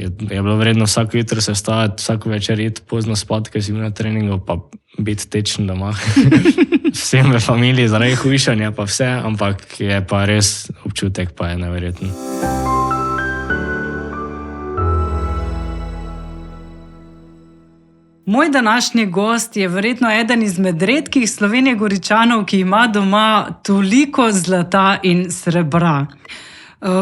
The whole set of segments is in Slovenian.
je bilo vredno vsako jutro se vstajati, vsako večer iti pozno spat, ker si bil na treningu, pa biti tečen doma. Vsem v familiji zaradi hujšanja pa vse, ampak je pa res občutek pa je neverjeten. Moj današnji gost je verjetno eden izmed redkih Slovenjegoričanov, ki ima doma toliko zlata in srebra.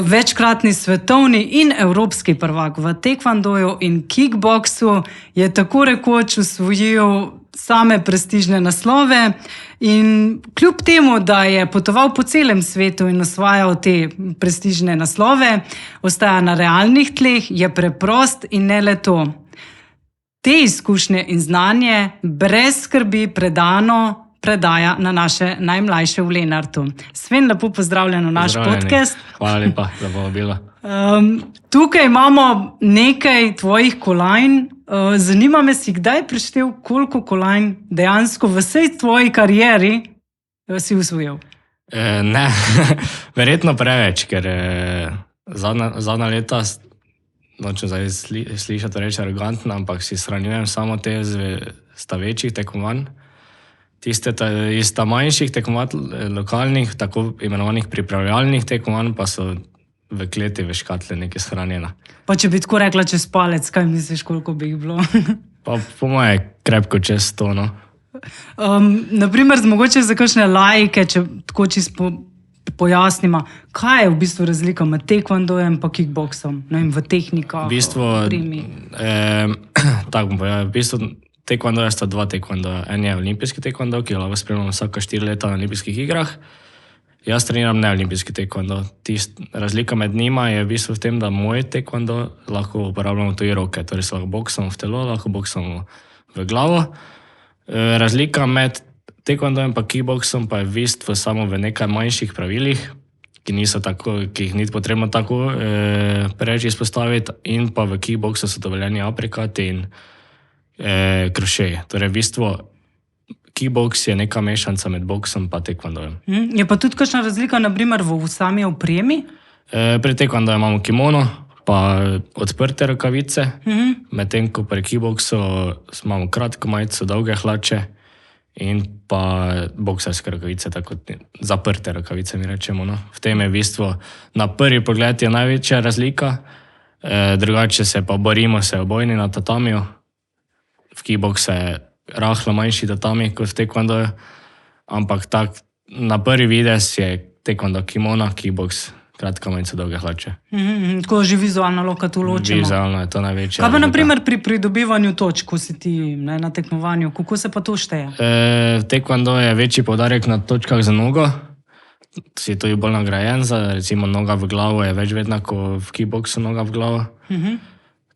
Večkratni svetovni in evropski prvak v tekvandoju in kickboksu je tako rekoč osvojil same prestižne naslove in kljub temu, da je potoval po celem svetu in osvajal te prestižne naslove, ostaja na realnih tleh, je preprost in ne le to. Te izkušnje in znanje brez skrbi predano predaja na naše najmlajše v Lenartu. Sven, lepo pozdravljen v naš podcast. Hvala lepa, da bo bilo. Tukaj imamo nekaj tvojih kolajn. Zanima me, si kdaj preštel, koliko kolajn dejansko v vsej tvoji karieri si usvojil? Ne, verjetno preveč, ker zadnja leta, nočem zdaj slišati reči arrogantno, ampak si shranjujem samo te sta večjih tekmovanj. Tiste iz manjših tekmovanj, lokalnih, tako imenovanih pripravljalnih tekmovanj, pa so v kleti, v škatle nekaj shranjena. Pa če bi tako rekla čez palec, kaj misliš, koliko bi jih bilo? Pa po moje krepko čez 100, no. Naprimer, mogoče za kakšne laike, če tako čisto pojasnimo, kaj je v bistvu razlika med tekvandojem pa kickboksom, v tehnikah, primi? Tako bom povedal, v bistvu tekvandoja sta dva tekvandoja. En je olimpijski tekvando, ki ga lahko spremljamo vsaka 4 leta na olimpijskih igrah. Jaz treniram neolimpijski tekvando. Razlika med njima je v bistvu v tem, da moj tekvando lahko uporabljamo tudi roke, torej se lahko boksamo v telo, lahko boksamo v glavo. Razlika med tekvandojem pa kickboksom pa je v bistvu samo v nekaj manjših pravilih, ki jih ni potrebno tako preveč izpostaviti, in pa v kickboksu so dovoljeni aprikati in krošeji. Torej v bistvu kickboks je neka mešanca med boksom pa tekvandojem. Je pa tudi kakšna razlika, naprimer, v sami opremi? Pri tekvandoju imamo kimono, pa odprte rokavice, medtem ko pri kickboksu imamo kratko majico, dolge hlače in pa boksarske rokavice, tako zaprte rokavice mi rečemo. No. V tem je v bistvu na prvi pogled je največja razlika, drugače se pa borimo se obojni na tatamiju. V kickboksu je rahlo manjši tatami kot v tekvandoju, ampak na prvi videz je tekvando kimona, kickboks kratka majica, dolge hlače. Tako že vizualno lahko to ločimo. Vizualno je to največja. Kaj pa naprimer pri pridobivanju točk, ko si ti na tekmovanju, kako se pa to šteje? V tekvandoju je večji poudarek na točkah za nogo, si tudi bolj nagrajen, recimo noga v glavo je več vedna, kot v kickboksu noga v glavo.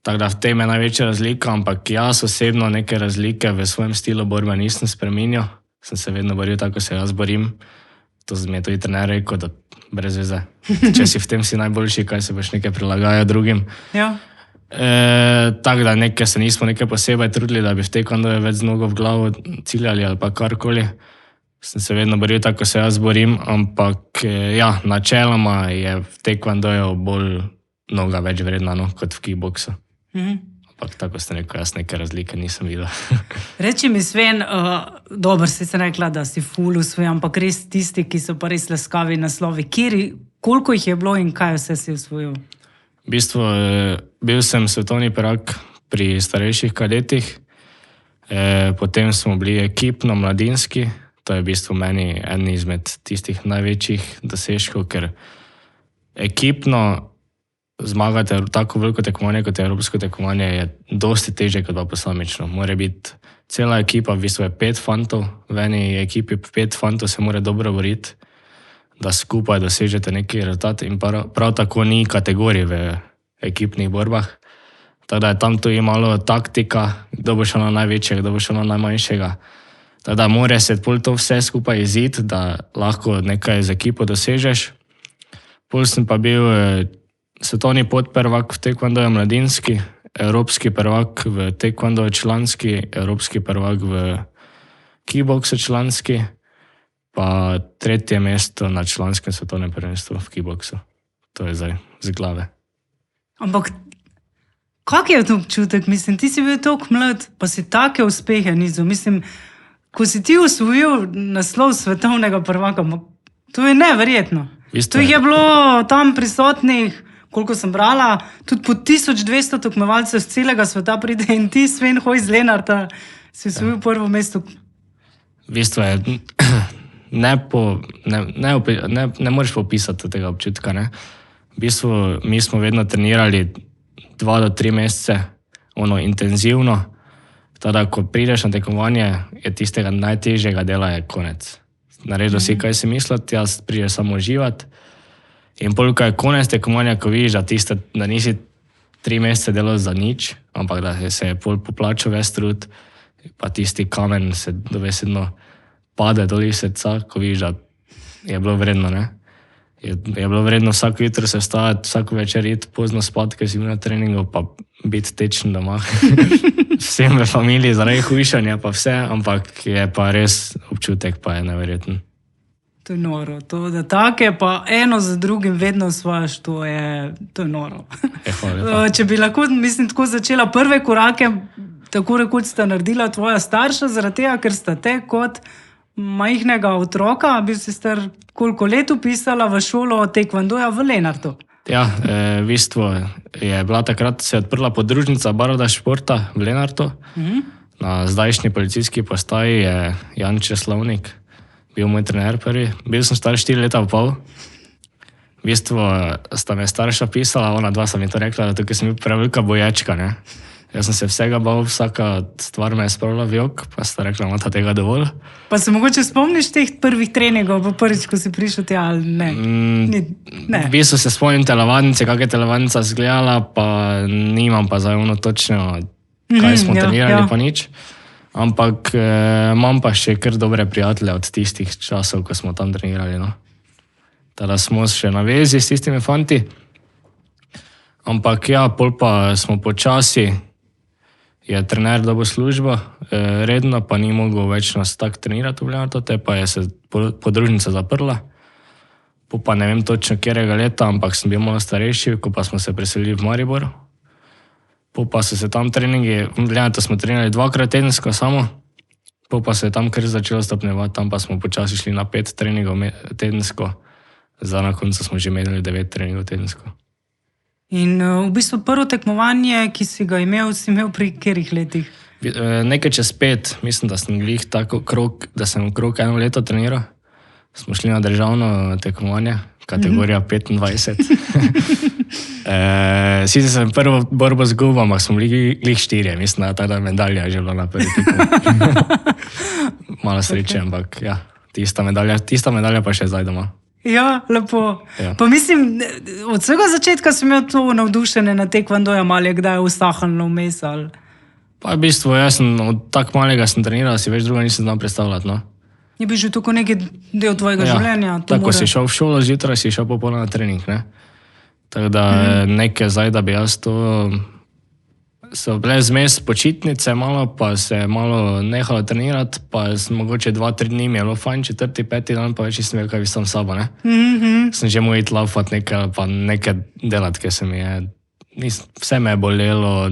Tako da v tem je največja razlika, ampak jaz osebno neke razlike v svojem stilu borbe nisem spreminjal. Sem se vedno boril tako, se jaz borim. To mi je tudi trener rekel, da brez veze. Če si v tem si najboljši, kaj se boš nekaj prilagajal drugim. Ja. Tako da se nismo nekaj posebej trudili, da bi v tekvandoju več z nogo v glavo ciljali ali pa karkoli. Sem se vedno boril tako, se jaz borim, ampak ja, načeloma je v tekvandoju bolj noga več vredna, no, kot v kickboksu. Ampak tako ste rekel, jaz neke razlike nisem videl. Reči mi, Sven, dobro si se rekla, da si ful usvojil, ampak res tisti, ki so pa res leskavi naslovi, koliko jih je bilo in kaj vse si usvojil? V bistvu bil sem svetovni prvak pri starejših kadetih, potem smo bili ekipno mladinski, to je v bistvu meni en izmed tistih največjih dosežkov, ker ekipno zmagati tako veliko tekmovanje kot je evropsko tekmovanje je dosti težje kot pa posamično. Mora biti cela ekipa, v bistvu je 5 fantov, v eni ekipi 5 fantov se mora dobro boriti, da skupaj dosežete neki rezultat in prav tako ni kategorij v ekipnih borbah. Tako da je tam tudi malo taktika, kdo bo šel na največjega, kdo bo šel na najmanjšega. Tako da mora se to vse skupaj iziti, da lahko nekaj z ekipo dosežeš. Pol sem pa bil svetovni podprvak v tekvandoju mladinski, evropski prvak v tekvandoju članski, evropski prvak v kickboksu članski, pa 3. mesto na članskem svetovnem prvenstvu v kickboksu. To je zdaj z glave. Ampak Kak je to občutek? Mislim, ti si bil toliko mlad, pa si take uspehe nizu. Mislim, ko si ti osvojil naslov svetovnega prvaka, to je neverjetno. To je bilo tam prisotnih, koliko sem brala, tudi po 1200 tekmovalcev z celega sveta pride in ti, Sven Hoj z Lenarta, si osvojil prvo mesto. V bistvu je, ne moreš popisati tega občutka. Ne? V bistvu mi smo vedno trenirali 2 do 3 mesece, intenzivno. Tada, ko prideš na tekmovanje, je tistega najtežjega dela je konec. Naredil si, kaj si misliti, jaz prideš samo uživati. In pol, ko je konec tekmovanja, ko vidiš, da nisi 3 mesece delal za nič, ampak da se je pol poplačal ves trud, pa tisti kamen se dovesedno pade dol iz srca, ko vidiš, da je bilo vredno, ne? Je bilo vredno vsako jutro se vstajati, vsako večer iti pozno spat, ker si bil na treningu, pa biti tečen doma. Vsem v familiji zaradi hujšanja, pa vse, ampak je pa res občutek, pa je neverjeten. To je noro. To, da take pa eno za drugim vedno osvajaš, to je noro. Če bi lahko, mislim, tako začela prve korake, tako rekoč sta naredila tvoja starša, zaradi tega, ker sta te kot majhnega otroka, bil si star koliko let upisala v šolo tekvandoja v Lenartu. Ja, v bistvu je bila takrat se odprla podružnica Baroda športa v Lenartu. Na zdajšnji policijski postaji je Jan Česlovnik, bil moj trener prvi. Bil sem star 4 leta in pol. V bistvu sta me starša pisala, ona dva sta mi to rekla, da tukaj sem bil prevelika bojačka, ne. Jaz sem se vsega bal, vsaka stvar me je spravila v jok, pa sta rekla, imata tega dovolj. Pa se mogoče spomniš teh prvih treningov, pa prvič, ko si prišel tja, ali ne? Ne. V bistvu se spomnim telovadnice, kak je telovadnica izgledala, pa nimam pa zdaj točno, kaj smo trenirali, pa nič. Ampak imam pa še kar dobre prijatelje od tistih časov, ko smo tam trenirali, no. Tada smo še na vezi s tistimi fanti. Ampak ja, pol pa smo počasi, je trener dobil službo, redno pa ni mogel več nas tak trenirati v Lenartu, te pa je se podružnica zaprla. Pa ne vem točno kjerega leta, ampak sem bil malo starejši, ko pa smo se preselili v Maribor. Pa so se tam treningi, v Lenartu smo trenirali 2-krat tedensko samo, pa se je tam kar začelo stopnjevati, tam pa smo počasi šli na 5 treningov tedensko, zdaj na koncu smo že imeli 9 treningov tedensko. In v bistvu prvo tekmovanje, ki si ga imel, si imel pri katerih letih? Nekaj čez 5, mislim, da sem glih tako krog, da sem krog 1 leto treniral. Smo šli na državno tekmovanje, kategorija 25. Sicer sem prvo borbo zgubil, ampak smo bili glih 4, mislim, da tada medalja je že bila na prvi tekmo. Malo sreče, ampak ja, tista medalja pa še zdaj doma. Ja, lepo. Ja. Pa mislim, od vsega začetka si imel to navdušenje na tekvandojem, ali je kdaj ustahalno vmes, ali? Pa v bistvu, jaz sem od tak malega sem treniral, si več druga nisem znal predstavljati, no. Je bil že tako neki del tvojega življenja? Tako si šel v šolo zjutraj, si šel popolno na trening, ne. Tako da nekaj zdaj, da bi jaz to... So bile zmes počitnice malo, pa se malo nehalo trenirati, pa sem mogoče 2-3 dni mi je bilo fajn, 4., 5. dan, pa več nisem vedel, kaj bi sam sabo, ne. Sem že moj iti laufati nekaj, pa nekaj delati, ker se mi je... Vse me je bolelo,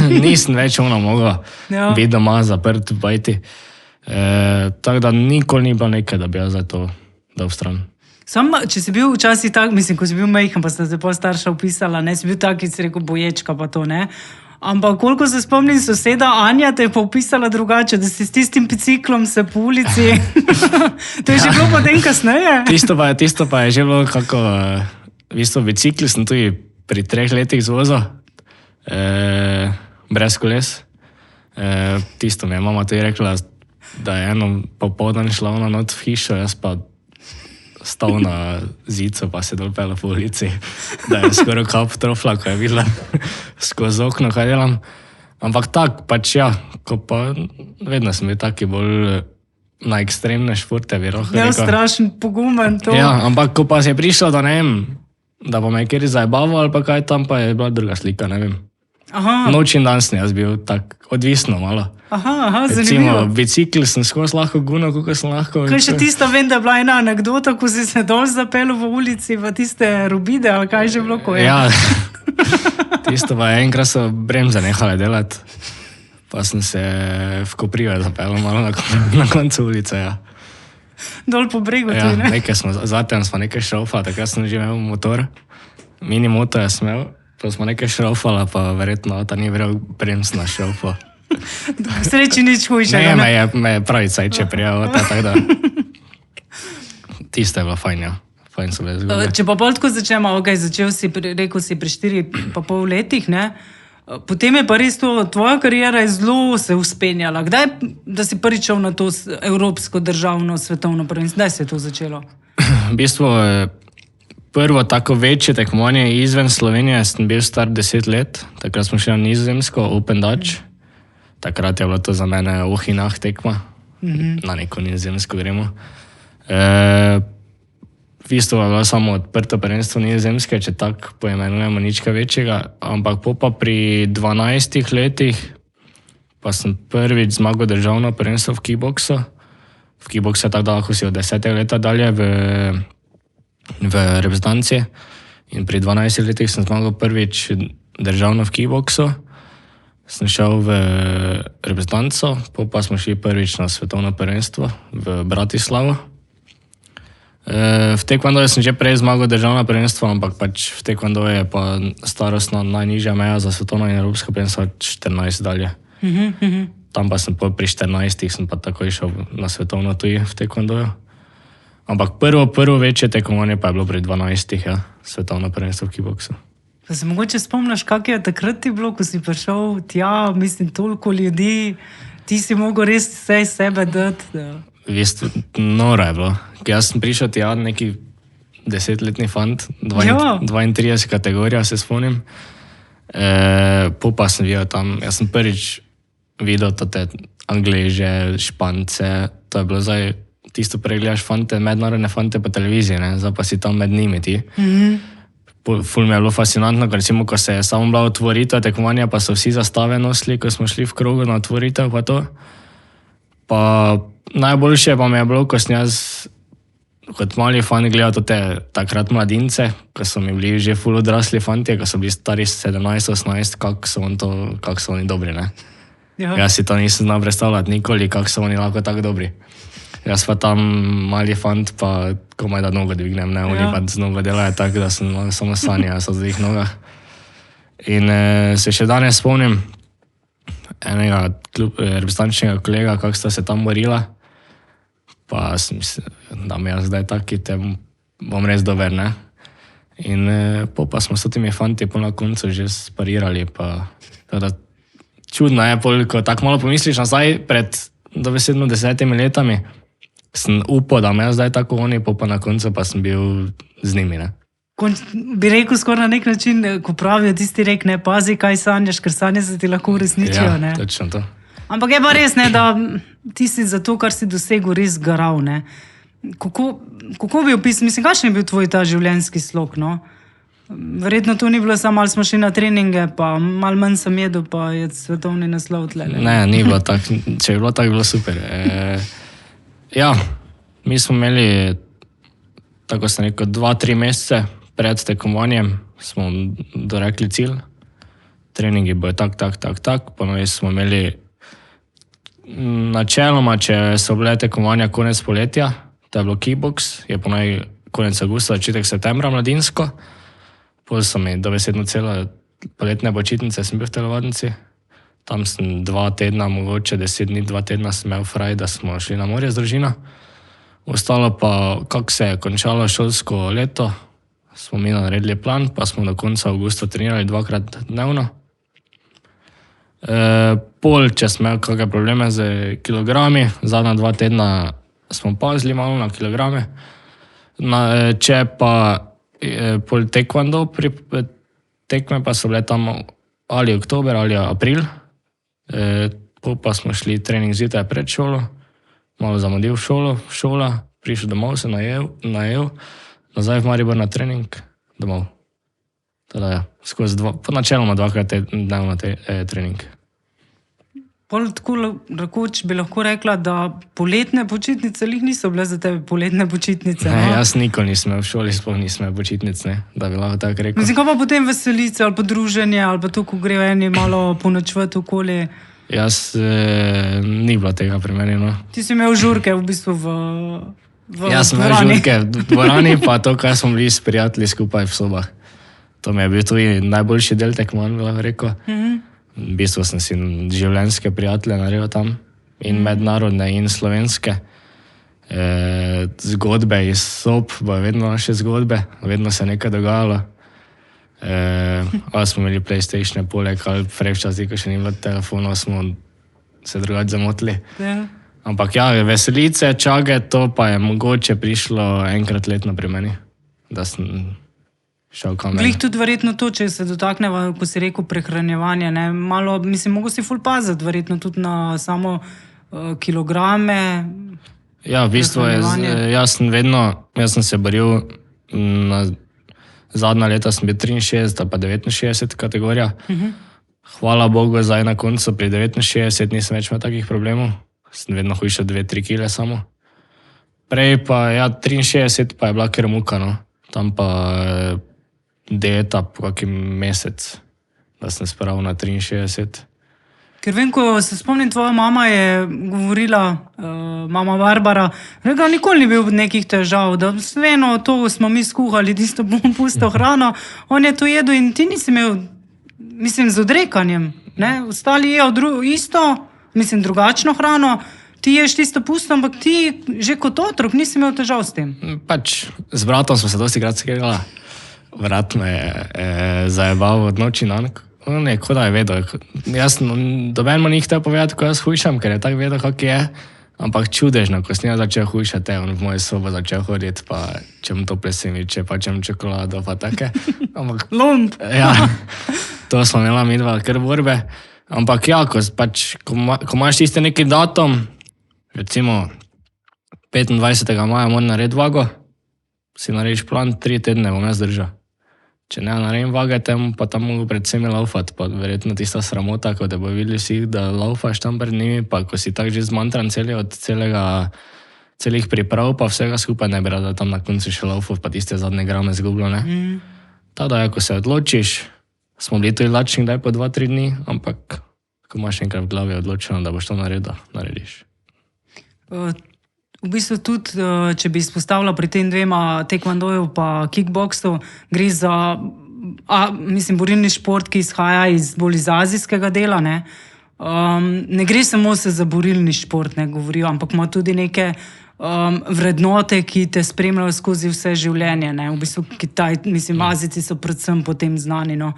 nisem več mogla biti doma zaprt, bajti. Tako da nikoli ni bilo nekaj, da bi jaz za to dal v stran. Samo, če si bil včasih tak, mislim, ko si bil majhen, pa sta se pol starša upisala, ne, si bil tak, ki si rekel boječka, pa to, ne. Ampak koliko se spomnim, soseda Anja te je pa upisala drugače, da si s tistim biciklom se po ulici. To je že bilo potem kasneje. Tisto pa je že bilo kako, v bistvu bicikli sem tudi pri 3 letih zvozil, brez koles. Tisto mi je mama tudi rekla, da je eno popoldan šla ona not v hišo, jaz pa stal na zico, pa se dol pela po ulici, da je skoraj kap trofla, ko je videla skozi okno, kaj delam. Ampak tak, pač ja, ko pa vedno sem bil taki bolj na ekstremne športe, bi lahko rekel. Ja, strašen pogumen to. Ja, ampak ko pa se je prišlo, da ne vem, da bo me kjer zajebaval ali pa kaj, tam pa je bila druga slika, ne vem. Noč in dan sem jaz bil tak odvisno malo. Zanimivo. Recimo, bicikl sem skozi lahko gunil, kako sem lahko. Kaj še tista, vem, da je bila ena anekdota, ko si se dol zapel v ulici v tiste rubide, ali kaj že bilo, ko je? Ja, Tisto pa enkrat so bremze nehale delati, pa sem se v Koprive zapeljal malo na koncu ulice, ja. Dol po bregu Ja, tudi, ne? nekaj smo, zatem smo nekaj šraufali, takrat sem že imel motor, mini moto je smel, pa smo nekaj šraufali, pa verjetno ta ni vrel bremz na šraufu. V sreči nič hujšega, Ne, me je pravi cajče prijel, tako da. Tisto je bilo fajn, ja. Fajn so bile zgodbe. Če pa bolj tako začnemo, začel si, rekel si pri 4,5 letih, ne? Potem je pa res to, tvoja karijera je zelo se uspenjala. Kdaj, da si prvič šel na to evropsko državno svetovno prvenstvo? Kdaj se je to začelo? V bistvu prvo tako večje tekmovanje izven Slovenije sem bil star 10 let. Takrat smo šli na Nizozemsko, Open Dutch. Takrat je bilo to za mene ohinah tekma. Na neko Nizozemsko gremo. V bistvu je bilo samo odprto prvenstvo Nizozemske, če tako poimenujemo, nič kaj večjega. Ampak pa pri 12 letih pa sem prvič zmagal državno prvenstvo v kickboksu. V kickboksu je tako, da lahko si od 10 leta dalje v reprezentanci. In pri 12 letih sem zmagal prvič državno v kickboksu. Sem šel v reprezentanco, pa smo šli prvič na svetovno prvenstvo v Bratislavu. V taekwondoju sem že prej zmagal državno prvenstvo, ampak pač v taekwondoju je pa starostna najnižja meja za svetovno in evropsko prvenstvo 14 dalje. Tam pa sem pri 14 sem pa takoj šel na svetovno tuji v taekwondoju. Ampak prvo večje tekmovanje pa je bilo pri 12, ja, svetovno prvenstvo v kickboksu. Pa se mogoče spomniš, kak je takrat ti bilo, ko si prišel tja, mislim, toliko ljudi, ti si mogel res vse sebe dati. Da... V bistvu, noro je bilo. Jaz sem prišel tja, neki 10-letni fant, 32 kategorija, se spomnim. Pa sem videl tam, jaz sem prvič videl te Angleže, Špance, to je bilo zdaj, tisto prej gledaš fante, mednarodne fante po televiziji, ne? Zdaj pa si tam med njimi ti. Ful mi je bilo fascinantno, ker recimo, ko se je samo bila otvoritev tekmovanja, pa so vsi zastave nosili, ko smo šli v krogu na otvoritev, pa to. Pa najboljše pa mi je bilo, ko sem jaz kot mali fan gledal te takrat mladince, ko so mi bili že ful odrasli fantje, ko so bili stari 17-18, kako so oni dobri, ne? Ja. Jaz si to nisem znal predstavljati nikoli, kako so oni lahko tako dobri. Jaz pa tam mali fant, pa komaj da nogo dvignem, ne? Oni pa z nogo delajo tako, da sem samo sanjal o svojih nogah. In se še danes spomnim enega reprezentančnega kolega, kako sta se tam borila. Pa sem mislil, da mi jaz zdaj taki, te bom res dober, ne? In pa smo s temi fanti po na koncu že sparirali, pa teda čudno je, ko tako malo pomisliš nazaj, pred dobesedno 10 letami sem upal, da me jaz zdaj tako oni, pa na koncu pa sem bil z njimi, ne? Bi rekel skoraj na nek način, ko pravijo tisti rek, ne, pazi, kaj sanjaš, ker sanje se ti lahko uresničijo, ne? Ja, točno to. Ampak je pa res, ne, da ti si za to, kar si dosegel, res garal, ne. Kako bi opisal, mislim, kakšen je bil tvoj ta življenjski slog, no? Verjetno to ni bilo samo, malo smo šli na treninge, pa malo manj sem jedel, pa je svetovni naslov tle. Ne, ni bilo tako, če je bilo tako, bilo super. Ja, mi smo imeli, tako sem rekel, 2-3 mesece pred tekmovanjem, smo dorekli cilj. Treningi bojo tak, ponovno smo imeli načeloma, če so bile tekmovanja konec poletja, to je bilo kickboks, je ponovno konec avgusta, začetek septembra mladinsko. Potem so mi dobesedno celo poletne počitnice sem bil v telovadnici. Tam sem 2 tedna, mogoče 10 dni, 2 tedna sem imel fraj, da smo šli na morje z družino. Ostalo pa, kako se je končalo šolsko leto, smo mi naredili plan, pa smo do konca avgusta trenirali 2-krat dnevno. Če sem imel kakšne probleme z kilogrami, zadnja 2 tedna smo pazili malo na kilograme. Če pa pol taekwondo tekme pa so bile tam ali oktober ali april, pa smo šli trening zjutraj pred šolo, malo zamudil šola, prišel domov, se najel, nazaj v Maribor na trening, domov. Teda ja, načeloma 2-krat dnevno trening. pol tako rekoč bi lahko rekla, da poletne počitnice lih niso bile za tebe poletne počitnice. Ne, No? jaz nikoli nisem v šoli, sploh nisem počitnic, ne, da bi lahko tako rekel. Mislim, kaj pa potem veselice ali pa druženje ali pa to, ko grejo eni malo ponočvati okoli. Jaz ni bilo tega pri meni. No. Ti si imel žurke v bistvu v Jaz sem imel dvorani. žurke v dvorani, pa to, kaj smo bili s prijatelji skupaj v sobah. To mi je bil tudi najboljši del tekmovanj, bi lahko rekel. V bistvu sem si življenjske prijatelje naredil tam, in mednarodne, in slovenske. Zgodbe iz sob, bo vedno naše zgodbe, vedno se je nekaj dogajalo. Ali smo imeli PlayStation, poleg, ali prej včasih, ko še ni bilo telefonov, smo se drugače zamotili. Ja. Ampak ja, veselice, čage, to pa je mogoče prišlo enkrat letno pri meni, da sem šel kam. Glih tudi verjetno to, če se dotakneva, ko si rekel prehranjevanje, ne, malo, mislim, mogo si ful paziti verjetno tudi na samo kilograme. Ja, v bistvu jaz sem se boril, zadnja leta sem bil 63 pa 69 kategorija. Hvala Bogu, zdaj na koncu pri 69 nisem več imel takih problemov. Sem vedno hujšal 2-3 kile samo. Prej pa, ja, 63 pa je bila kar muka, no. Tam pa dieta po kakim mesec, da sem spravil na 63. Ker vem, ko se spomnim, tvoja mama je govorila, mama Barbara, rekla, nikoli ni bil nekih težav, da vseeno to smo mi skuhali, tisto pusto hrano, on je to jedel in ti nisi imel, mislim, z odrekanjem, ne? Ostali jejo isto, mislim, drugačno hrano, ti ješ tisto pusto, ampak ti že kot otrok nisi imel težav s tem. Pač z bratom smo se dosti krat skregala. Brat me je zajebal od noči na dan. On je, kot da je vedel. Jaz doben mu ni hotel povedati, ko jaz hujšam, ker je tako vedel, kak je. Ampak čudežno, ko sem jaz začel hujšati, on v mojo sobo začel hoditi, pa čem tople sendviče, pa čem čokolado, pa take. Ampak Lump. ja, to smo imela midva kar borbe. Ampak ja, ko imaš tisti neki datum, recimo 25. maja moram narediti vago, si narediš plan, 3 tedne bom jaz držal. Če ne naredim vage, pa tam mogo predvsem laufati, pa verjetno tista sramota, ko te bo videli vsi, da laufaš tam pred njimi, pa ko si tak že zmantran od celih priprav, pa vsega skupaj ne bi rada tam na koncu še laufal, pa tiste zadnje grame zgublo, ne. Tada, ko se odločiš, smo bili tudi lačni kdaj po 2-3 dni, ampak ko imaš enkrat v glavi odločeno, da boš to naredil, narediš. V bistvu tudi, če bi izpostavila pri tem dvema tekvandoju pa kickboksu, gre za, mislim, borilni šport, ki izhaja bolj iz azijskega dela, ne. Ne gre samo se za borilni šport, ne govorijo, ampak ima tudi neke vrednote, ki te spremljajo skozi vse življenje, ne. V bistvu mislim, Azijci so predvsem po tem znani, no.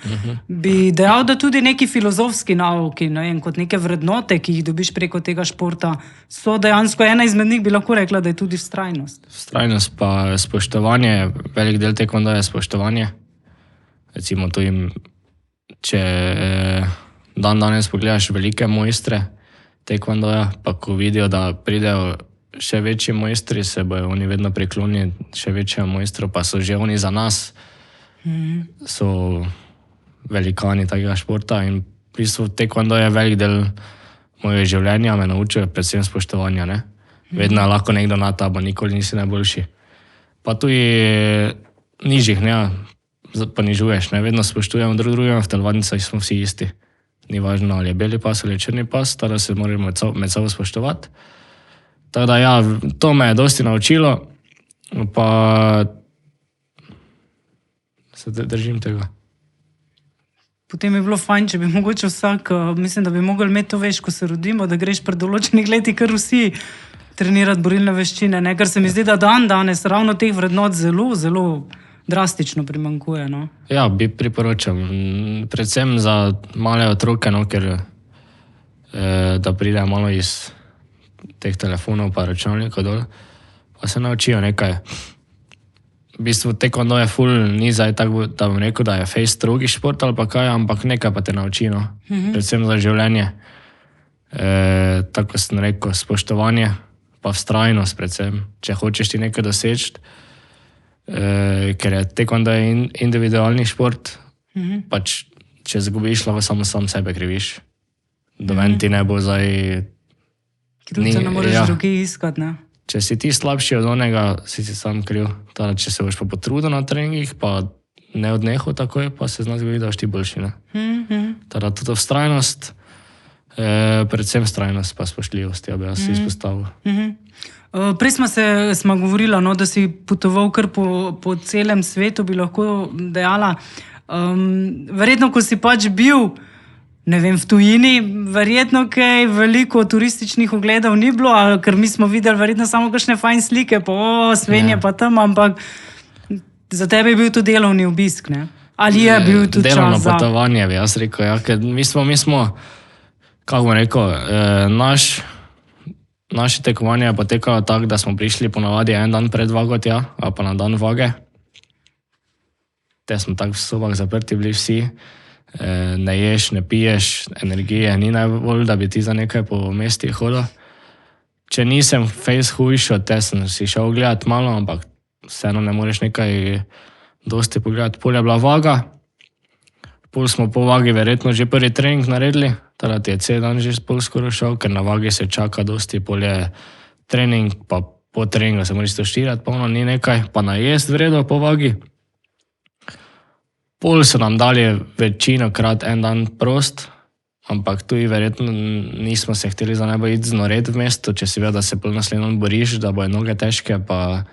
Bi dejal, da tudi neki filozofski nauki, ne vem, kot neke vrednote, ki jih dobiš preko tega športa, so dejansko ena izmed njih, bi lahko rekla, da je tudi vztrajnost. Vztrajnost pa spoštovanje, velik del tekvanda je spoštovanje. Recimo tu jim, če danes pogledaš velike mojstre tekvandoja, pa ko vidijo, da pridejo še večji mojstri, se bojo oni vedno priklonili še večjemu mojstru, pa so že oni za nas, so velikani takega športa in v bistvu tekvando je velik del mojega življenja, me naučijo predvsem spoštovanja, ne. Vedno je lahko nekdo na tabo, nikoli nisi najboljši. Pa tudi nižjih, ne, ponižuješ, ne, vedno spoštujemo drugega, v telovadnicah smo vsi isti. Ni važno, ali je beli pas ali je črni pas, tada se moramo med sabo spoštovati. Tako da ja, to me je dosti naučilo, pa se držim tega. Potem je bilo fajn, če bi mogoče vsak, mislim, da bi mogli imeti to, veš, ko se rodimo, da greš pred določenih leti kar vsi trenirati borilne veščine, ne, ker se mi zdi, da danes ravno teh vrednot zelo, zelo drastično primanjkuje, no. Ja, bi priporočam, predvsem za male otroke, no, ker da pridejo malo iz teh telefonov pa računalnikov dol, pa se naučijo nekaj. V bistvu tekvando je ful, ni zdaj tako, da bom rekel, da je fejst strogi šport ali pa kaj, ampak nekaj pa te nauči, no. Predvsem za življenje. Tako sem rekel, spoštovanje, pa vztrajnost predvsem, če hočeš ti nekaj doseči, ker je tekvando individualni šport, pač če zgubiš, lahko samo sebe kriviš. Do ven ti ne bo zdaj... Krivca ne moreš drugi iskati, ne? Če si ti slabši od onega, si sam kriv. Tada, če se boš pa potrudil na treningih, pa ne odnehal takoj, pa se zna zgoditi, da boš ti boljši, ne? Tada tudi vztrajnost, predvsem vztrajnost pa spoštljivost, ja bi jaz izpostavil. Prej smo govorila, no, da si potoval kar po celem svetu, bi lahko dejala. Verjetno, ko si pač bil, ne vem, v tujini, verjetno kaj veliko turističnih ogledov ni bilo, ker mi smo videli verjetno samo kakšne fajn slike, Slovenije pa tam, ampak za tebe je bil to delovni obisk, ne? Ali je bil tudi čas za... Delovno potovanje, bi jaz rekel, ja, ker mi smo, kako bom rekel, naše tekovanje je potekalo tako, da smo prišli ponavadi en dan pred vago tja, ali pa na dan vage. Te smo tako v sobah zaprti bili vsi. Ne ješ, ne piješ, energije ni najbolj, da bi ti za nekaj po mestih hodil. Če nisem face hujšo, te sem si šel gledati malo, ampak vseeno ne moreš nekaj dosti pogledati. Pol je bila vaga, pol smo po vagi verjetno že prvi trening naredili, teda ti je cel dan že pol skoro šel, ker na vagi se čaka dosti, pol je trening, pa po treningu se moraš stoštirati, polno ni nekaj, pa najest vredo po vagi. Pol so nam dali večinokrat en dan prost, ampak tudi verjetno nismo se hteli za najbolj iti znored v mesto, če si vedel, da se pol naslednjo boriš, da bojo noge težke, pa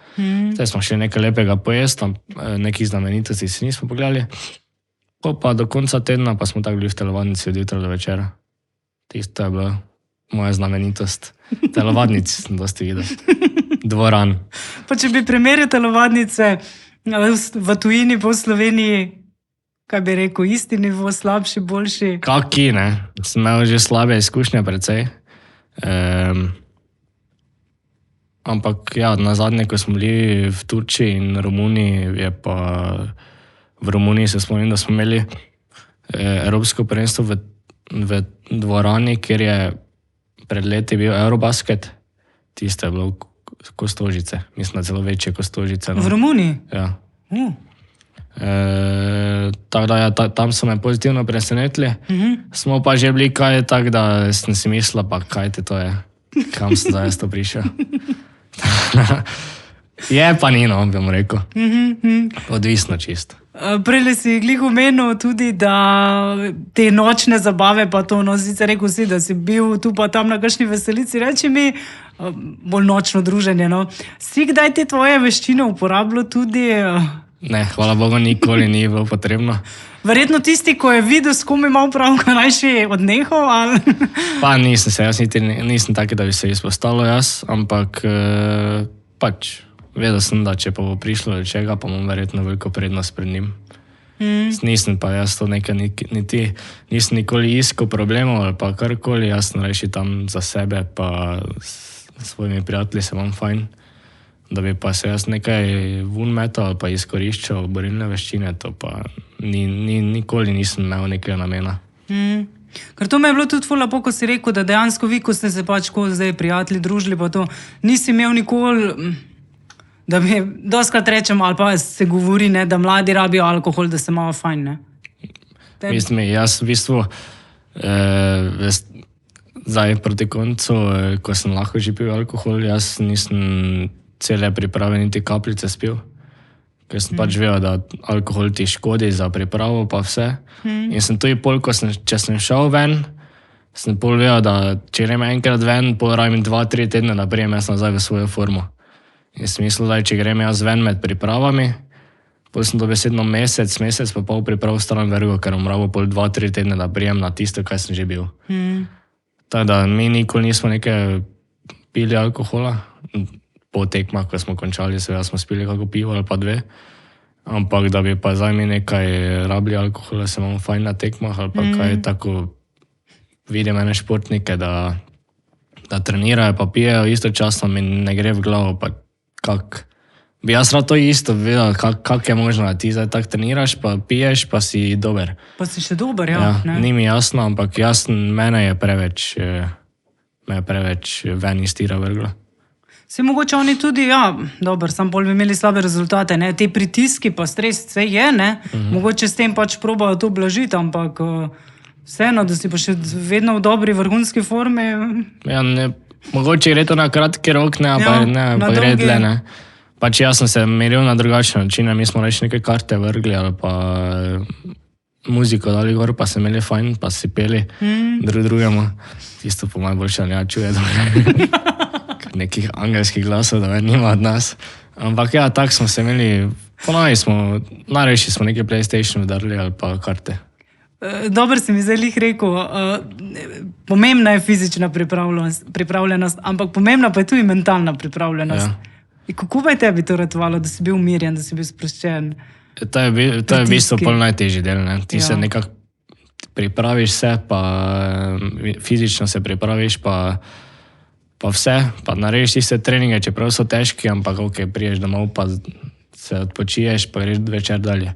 zdaj smo šli nekaj lepega pojesti, nekih znamenitosti si nismo pogledali. Pa do konca tedna pa smo tako bili v telovadnici od jutra do večera. Tisto je bila moja znamenitost. Telovadnic sem dosti videl. Dvoran. Pa če bi primerjal telovadnice v tujini po Sloveniji, kaj bi rekel, isti nivo, slabši, boljši? Kaki, ne. Sem imel že slabe izkušnje precej. Ampak ja, nazadnje, ko smo bili v Turčiji in Romuniji, je pa v Romuniji se spomnim, da smo imeli evropsko prvenstvo v dvorani, kjer je pred leti bil Eurobasket. Tisto je bilo Kostožice. Mislim, da celo večje Kostožice. No. V Romuniji? Ja. Tako da ja, tam so me pozitivno presenetili. Smo pa že bili kaj tak, da sem si mislila, pa kaj te to je, kam sem zdaj to prišel. Je pa ni, no, bom rekel. Odvisno čisto. Prej si glih omenil tudi, da te nočne zabave, pa to, no, sicer rekel si, da si bil tu pa tam na kakšni veselici, reči mi, bolj nočno druženje, no. Si kdaj te tvoje veščine uporabljal tudi... Ne, hvala Bogu, nikoli ni bilo potrebno. Verjetno tisti, ko je videl, s kom ima upravka, naj še odnehal, ali... Pa nisem se, jaz nisem taki, da bi se izpostavil jaz, ampak pač vedel sem, da če pa bo prišlo do čega, pa imam verjetno veliko prednost pred njim. Nisem pa jaz to nekaj nisem nikoli iskal problemov ali pa karkoli, jaz sem reči tam za sebe, pa s svojimi prijatelji se imam fajn. Da bi pa se jaz nekaj vun metal ali pa izkoriščal borilne veščine, to pa nikoli nisem imel nekega namena. Ker to me je bilo tudi ful lepo, ko si rekel, da dejansko vi, ko ste se pač zdaj prijatelji družili, pa to nisi imel nikoli, da bi doskrat rečem, ali pa se govori, ne, da mladi rabijo alkohol, da se malo fajn, ne? Mislim, jaz v bistvu zdaj proti koncu, ko sem lahko že pil alkohol, jaz nisem cele priprave niti kapljice spil, ker sem pač vedel, da alkohol ti škodi za pripravo pa vse. In sem tudi pol, če sem šel ven, sem pol vedel, da če grem enkrat ven, pol rabim 2-3 tedne, da prijem jaz nazaj v svojo formo. In sem mislil, da če grem jaz ven med pripravami, pol sem dobesedno mesec pa pol priprav stran vrgo, ker bom rabil pol 2-3 tedne, da prijem na tisto, kaj sem že bil. Tako da mi nikoli nismo nekaj pili alkohola. Po tekmah, ko smo končali, seveda smo spili kako pivo ali pa 2. Ampak da bi pa zdaj mi nekaj rabili alkohola, se imamo fajn na tekmah ali pa kaj tako. Vidim ene športnike, da trenirajo pa pijejo istočasno, mi ne gre v glavo, pa kak. Bi jaz rad to isto vedel, kak je možno, da ti zdaj tako treniraš, pa piješ, pa si dober. Pa si še dober, ja. Ni mi jasno, ampak mene je preveč ven iz tira vrglo. Se mogoče oni tudi, ja, dobro, sam bolj bi imeli slabe rezultate, ne, te pritiski pa stres, vse je, ne, mogoče s tem pač probajo to blažiti, ampak Vseeno, da si pa še vedno v dobri vrhunski formi. Ja, mogoče gre to na kratki rok, Ja, pa gre dolgi. dlje, ne. Pač jaz sem se meril na drugačne načine, mi smo reči neke karte vrgli ali pa muziko dali gor, pa se imeli fajn, pa si peli drugemu. Tisto po najboljše ne čuje, nekih angelskih glasov, da nima od nas. Ampak ja, tako smo se imeli, najrejši smo neke PlayStation udarili ali pa karte. Dobro si mi zdaj lih rekel, pomembna je fizična pripravljenost, ampak pomembna pa je tudi mentalna pripravljenost. Ja. Kako pa je tebi to ratovalo, da si bil umirjen, da si bil sproščen? To je v bistvu pol najtežji del. Ne? Ti se Ja. nekako pripraviš se, pa fizično se pripraviš, pa vse, pa narediš tiste treninge, čeprav so težki, ampak ok, priješ domov, pa se odpočiješ, pa greš večer dalje.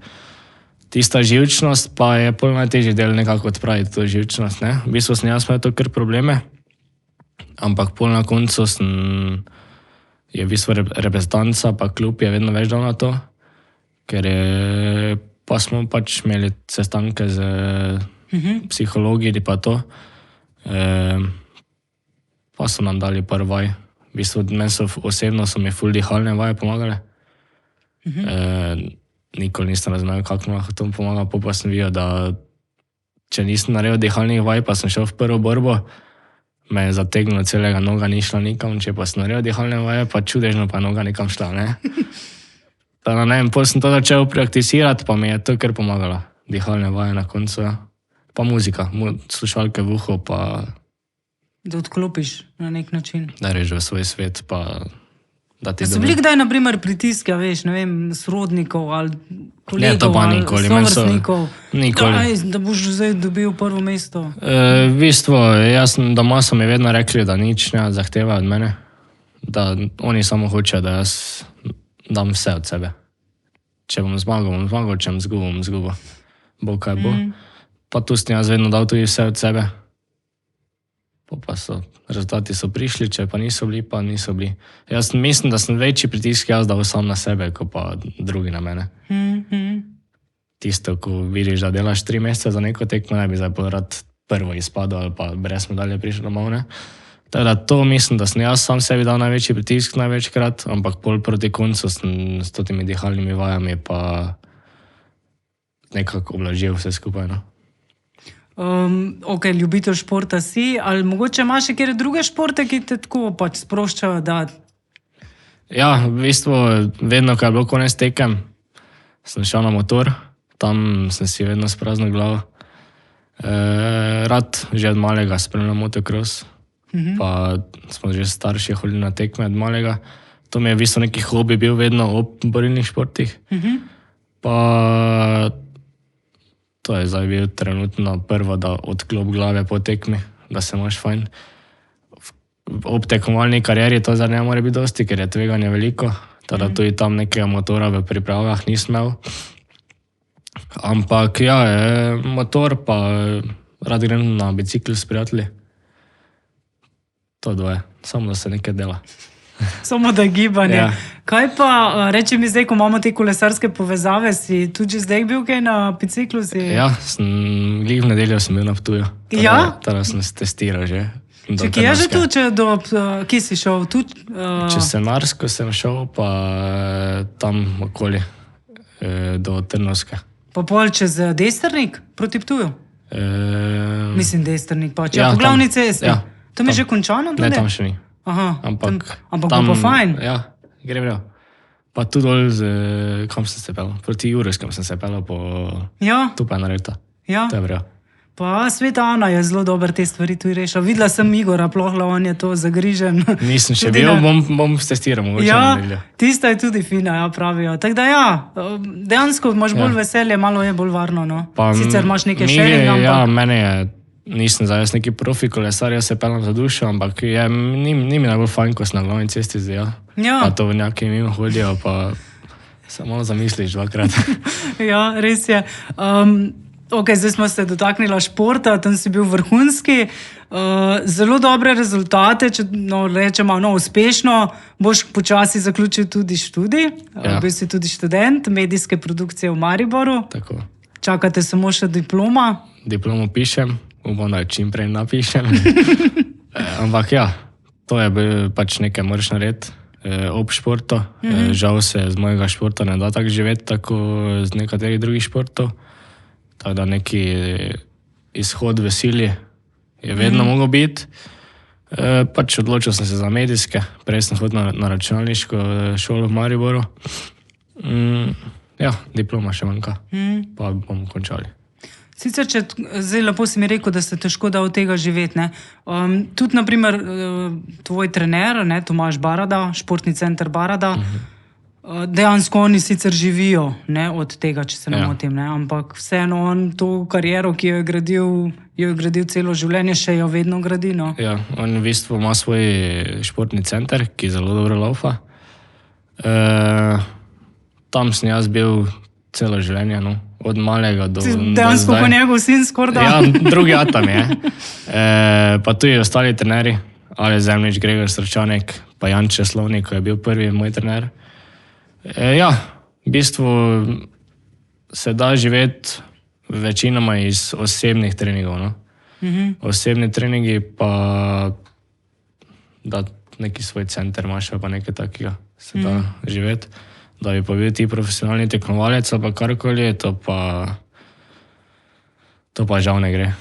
Tista živčnost pa je pol najtežji del nekako odpraviti to živčnost. Ne? V bistvu sem jaz imel to kar probleme, ampak pol na koncu je v bistvu reprezentanca, pa klub je vedno več dal na to, ker pa smo pač imeli sestanke z psihologi in pa to. Pa so nam dali par vaj. V bistvu osebno so mi ful dihalne vaje pomagale. Nikoli nisem razumel, kako mi lahko to pomaga, pa sem videl, da če nisem naredil dihalnih vaj, pa sem šel v prvo borbo, me je zategnilo celega, noga ni šla nikam, če pa sem naredil dihalne vaje, pa čudežno pa noga nikam šla, ne. Tako ne vem, potem sem to začel prakticirati, pa mi je to kar pomagalo. Dihalne vaje na koncu, ja. Pa muzika, slušalke v uho, pa Da odklopiš na nek način. da rež v svoj svet, pa da ti So bili kdaj, na primer, pritiske, veš, ne vem, sorodnikov ali kolegov, Ne, to pa ali nikoli, meni so- sovrstnikov? nikoli. Daj, da boš zdaj dobil prvo mesto. V bistvu, doma so mi vedno rekli, da nič ne zahtevajo od mene, da oni samo hočejo, da jaz dam vse od sebe. Če bom zmagal, če bom zgubil. Bo kaj bo. Pa tu sem jaz vedno dal tudi vse od sebe. Pa rezultati so prišli, če pa niso bili, pa niso bili. Jaz mislim, da sem večji pritisk jaz dal sam na sebe, kot pa drugi na mene. Tisto, ko vidiš, da delaš 3 mesece za neko tekmo, ne bi zdaj pol rad prvo izpadel ali pa brez medalje prišel domov, ne. Tako da to mislim, da sem jaz sam sebi dal največji pritisk največkrat, ampak pol proti koncu sem s temi dihalnimi vajami pa nekako oblažil vse skupaj, no. Ok, ljubitelj športa si, ali mogoče imaš še kjer druge športe, ki te tako pač sproščajo, da Ja, v bistvu vedno, ko je bilo konec tekem, sem šel na motor, tam sem si vedno spraznil glavo. Rad že od malega spremljam motocross, pa smo že starši hodili na tekme od malega. To mi je v bistvu neki hobi bil vedno ob borilnih športih. Pa to je zdaj bil trenutno prvo, da odklop glave po tekmi, da se imaš fajn. Ob tekmovalni karieri to zdaj ne more biti dosti, ker je tveganje veliko, teda tudi tam nekega motora v pripravah nisem imel. Ampak ja, motor pa rad grem na bicikl s prijatelji. To dvoje, samo da se nekaj dela. samo da je gibanje. Ja. Kaj pa, reči mi zdaj, ko imamo te kolesarske povezave, si tudi že zdaj bil kaj na biciklu? Ja, glih v nedeljo sem bil na Ptuju. Ja? Teda sem se testiral že. Če kje je že tu, kje si šel? Čez Senarsko sem šel, pa tam okoli, do Trnovske. Pa pol čez Desternik proti Ptuju? Mislim, Desternik pa, če ja, po glavni cesti. Ja, tam je že končano? Ne, tam še ni. Aha, Ampak bo pa fajn. Ja, gre prav. Pa tu dol, kam sem se pelal? Proti Jurskemu sem se pelal, Ja, tu pa je nareta. ja. To je prav. Pa Sveta Ana je zelo dober te stvari tudi rešila. Videla sem Igora Plohla, on je to zagrižen. Nisem še Tudi bil, na- bom testiral, mogoče Ja, na nedeljo. tista je tudi fina, ja, pravijo. Tako da ja, dejansko imaš bolj veselje, malo je bolj varno. No. Sicer imaš neke sharing, ampak... Ja, mene je, nisem zdaj jaz neki profi kolesar, jaz se pelam za dušo, ampak ni mi najbolj fajn, ko sem na glavni cesti zdaj. Ja. Pa to njaki mimo hodijo, pa se malo zamisliš dvakrat. Ja, res je. Ok, zdaj smo se dotaknili športa, tam si bil vrhunski. Zelo dobre rezultate, če rečemo uspešno, boš počasi zaključil tudi študij. Ja. Bil si tudi študent medijske produkcije v Mariboru. Tako. čakate samo še diploma? Diplomo pišem, upam, da jo čim prej napišem. Ampak ja, to je bil pač nekaj moraš narediti ob športu. Žal se z mojega športa ne da tako živeti, tako z nekaterih drugih športov. Tako da neki izhod v sili je vedno mogel biti. Pač odločil sem se za medijske, prej sem hodil na računalniško šolo v Mariboru. Ja, diploma še manjka, pa bomo končali. Sicer, zdaj lepo si mi rekel, da se težko da od tega živeti. Ne? Tudi, naprimer, tvoj trener, ne, Tomaž Barada, športni center Barada, dejansko oni sicer živijo, ne, od tega, če se ne motim, ne? Ampak vseeno on to kariero, ki jo je gradil celo življenje, še jo vedno gradi. No? Ja, on v bistvu ima svoj športni center, ki zelo dobro laufa. Tam sem jaz bil celo življenje, no. Od malega do zdaj. Dejansko po njegov sin skorda. Ja, drugi atom je. Pa tudi ostali trenerji, Ali Zemljič, Gregor Srčanek, pa Janče Slovnik, ko je bil prvi moj trener. Ja, v bistvu se da živeti večinoma iz osebnih treningov. No? Osebni treningi pa da neki svoj center imaš, pa nekaj takega se da živeti. Da bi pa bil ti profesionalni tekmovalec ali pa karkoli, to pa žal ne gre.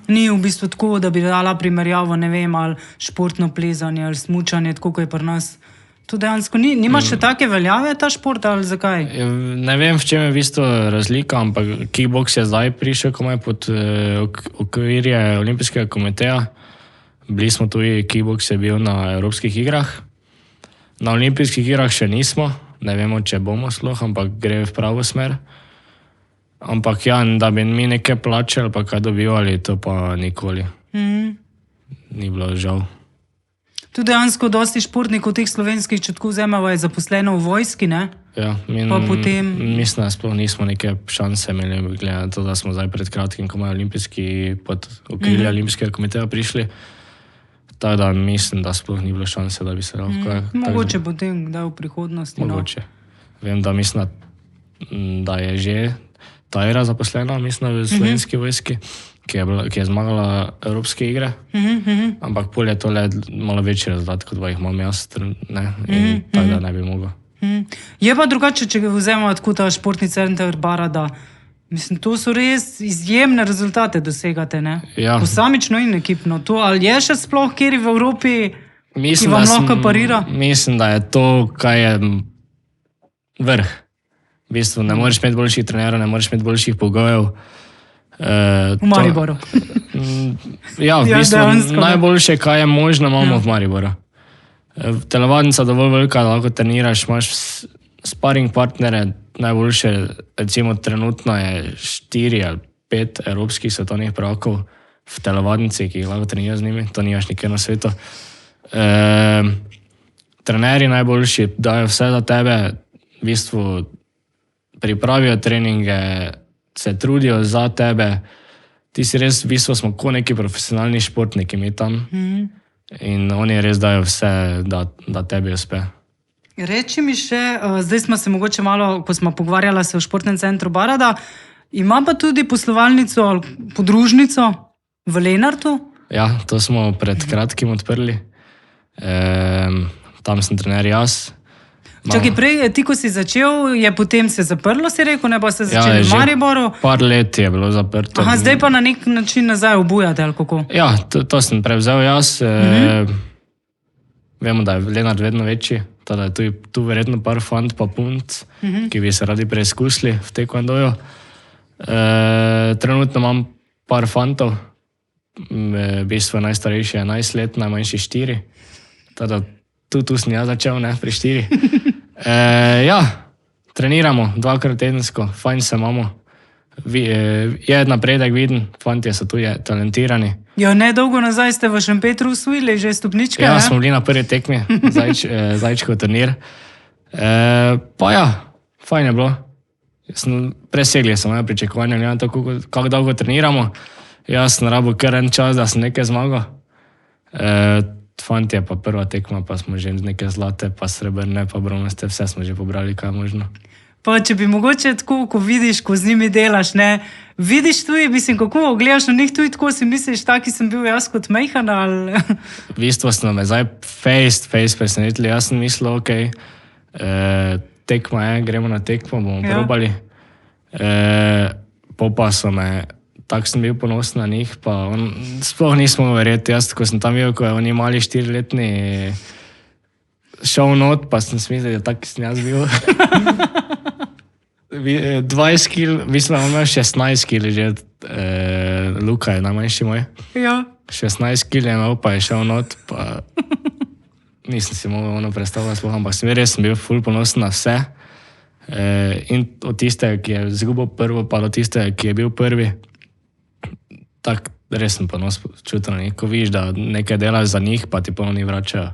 Ni v bistvu tako, da bi dala primerjavo, ne vem, ali športno plezanje ali smučanje, tako kot je pri nas. To dejansko nima še take veljave ta šport, ali zakaj? Ne vem, v čem je v bistvu razlika, ampak kickboks je zdaj prišel komaj pod okvirje Olimpijskega komiteja. Bili smo tudi, kickboks je bil na Evropskih igrah. Na Olimpijskih igrah še nismo. Ne vemo, če bomo sloh, ampak gre v pravo smer. Ampak ja, da bi mi nekaj plačali, pa kaj dobivali, to pa nikoli. Ni bilo žal. Tu dejansko dosti športnikov teh slovenskih, če tako vzemeva, je zaposleno v vojski, ne? Ja, mislim, da sploh nismo neke šanse imeli, glede na to, da smo zdaj pred kratkim, ko imajo olimpijski pod okrilje Olimpijskega komiteja prišli. Tako da mislim, da sploh ni bilo šanse, da bi se lahko... Mogoče potem, da v prihodnosti. Mogoče. Vem, da mislim, da je že Tajra zaposlena, mislim, v slovenski vojski, ki je zmagala Evropske igre. Ampak pol je to le malo večji rezultat, kot pa jih imam jaz, ne? In tako da ne bi mogel. Je pa drugače, če ga vzemo tako ta športni center Barada. Mislim, to so res izjemne rezultate dosegate, ne? Ja. Posamično in ekipno. To, ali je še sploh kjer v Evropi, ki vam lahko parira? Mislim, da je to, kaj je vrh. V bistvu ne moreš imeti boljših trenerov, ne moreš imeti boljših pogojev. V Mariboru. Ja, v bistvu najboljše, kaj je možno, imamo v Mariboru. Telovadnica dovolj velika, da lahko treniraš, imaš sparing partnere, najboljše, recimo trenutno je 4 ali 5 evropskih svetovnih prvakov v telovadnici, ki jih lahko treniraš z njimi, to nimaš nikjer na svetu. Trenerji najboljši dajo vse za tebe, v bistvu pripravijo treninge, se trudijo za tebe. Ti si res, v bistvu smo kot neki profesionalni športniki mi tam in oni res dajo vse, da tebi uspe. Reči mi še, zdaj smo se mogoče malo, ko smo pogovarjala se v športnem centru Barada, ima pa tudi poslovalnico ali podružnico v Lenartu? Ja, to smo pred kratkim odprli. Tam sem trener jaz. Čakaj, prej, ti ko si začel, je potem se zaprlo, si rekel, ne pa se začeli v Mariboru? Par let je bilo zaprto. Aha, zdaj pa na nek način nazaj obujate, ali kako? Ja, to sem prevzel jaz. Vemo, da je Lenart vedno večji, da je tu verjetno par fant pa punc, ki bi se radi preizkusili v taekwondoju. Trenutno imam par fantov, v bistvu najstarejši je 11 let, najmanjši 4. Tada tu sem jaz začel, ne, pri 4. Ja, treniramo 2-krat tedensko, fajn se imamo. Je napredek viden, fantje so tu talentirani. Ja, nedolgo nazaj ste v Šempetru usvojili že stopničke, ja, ne? Ja, smo bili na prvi tekmi, Zajčkov turnir. Pa ja, fajn je bilo. Presegli smo moje pričakovanja, gledam tako, kako dolgo treniramo. Jaz sem rabil kar en čas, da sem nekaj zmagal. Fantje pa prva tekma, pa smo že nekaj zlate, pa srebrne, pa bronaste, vse smo že pobrali, kaj možno. Pa če bi mogoče tako, ko vidiš, ko z njimi delaš, ne, vidiš tudi, mislim, kako gledaš na njih tudi tako, si misliš, taki sem bil jaz kot majhen ali... V bistvu smo me zdaj face presenetili. Jaz sem mislil, ok, tekma je, gremo na tekmo, bomo probali. Pa so me, tako sem bil ponosen na njih, pa sploh nismo verjeti. Jaz, ko sem tam videl, ko je oni mali 4-letni šel not, pa sem smislil, da tak sem jaz bil. 20 kil, mislim, da imel 16 kil že, Luka je najmanjši moj. Ja. 16 kil je imel, pa je šel not, pa nisem si mogel ono predstavljati sploh, ampak res sem bil ful ponosen na vse. In od tistega, ki je zgubil prvo, pa do tistega, ki je bil prvi, tak res sem ponos čutil na njih. Ko vidiš, da nekaj delaš za njih, pa ti ponovno ni vračajo.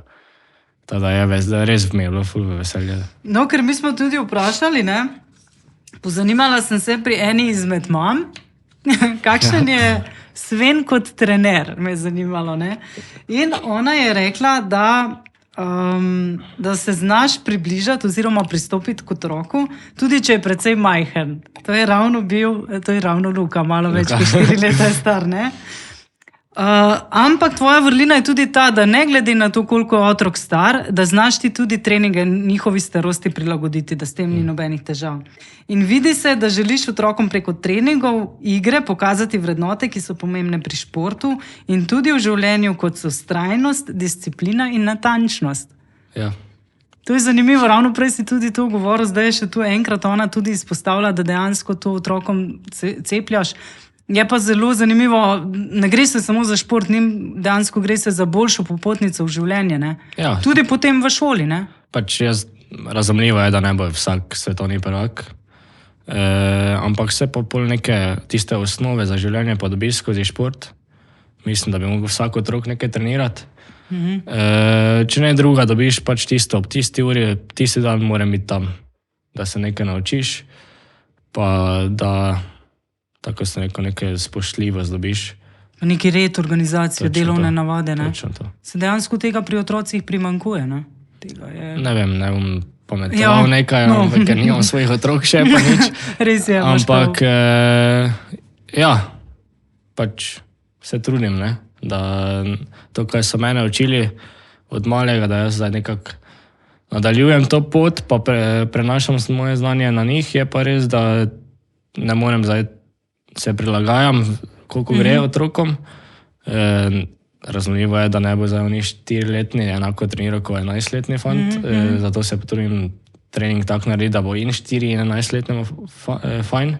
Tada je res mi je bilo ful veselje. No, ker mi smo tudi vprašali, ne, pozanimala sem se pri eni izmed mam, kakšen je Sven kot trener, me je zanimalo, ne. In ona je rekla, da se znaš približati oziroma pristopiti k otroku, tudi če je precej majhen. To je ravno Luka, malo več kot 4 leta je star, ne. Ampak tvoja vrlina je tudi ta, da ne glede na to, koliko je otrok star, da znaš ti tudi treninge njihovi starosti prilagoditi, da s tem ni nobenih težav. In vidi se, da želiš otrokom preko treningov, igre pokazati vrednote, ki so pomembne pri športu in tudi v življenju, kot so vztrajnost, disciplina in natančnost. Ja. To je zanimivo, ravno prej si tudi to govoril, zdaj je še tu enkrat ona tudi izpostavlja, da dejansko to otrokom cepljaš. Je pa zelo zanimivo, ne gre se samo za šport, dejansko gre se za boljšo popotnico v življenje, ne? Ja. Tudi potem v šoli, ne? Pač razumljivo je, da ne bo vsak svetovni prvak, ampak vse pa pol neke tiste osnove za življenje pa dobiš skozi šport. Mislim, da bi mogel vsak otrok nekaj trenirati. Če ne druga, dobiš pač tisto ob tisti uri, tisti dan moram biti tam, da se nekaj naučiš, pa da, tako sem rekel, nekaj spoštljivost dobiš. Neki red, organizacija, delovne navade, ne? Točno to. Se dejansko tega pri otrocih primanjkuje, ne? Ne vem, ne bom pometoval nekaj, ker nimam svojih otrok še, pa nič. Res je, ampak, pač se trudim, ne? Da to, kaj so mene učili od malega, da jaz zdaj nekako nadaljujem to pot, pa prenašam moje znanje na njih, je pa res, da ne morem zdaj se prilagajam, koliko gre otrokom. Razumljivo je, da ne bo zdaj oni 4-letni enako treniral kot 11-letni fant, zato se potrudim trening tak narediti, da bo in 4 in 11-letnemu fajn,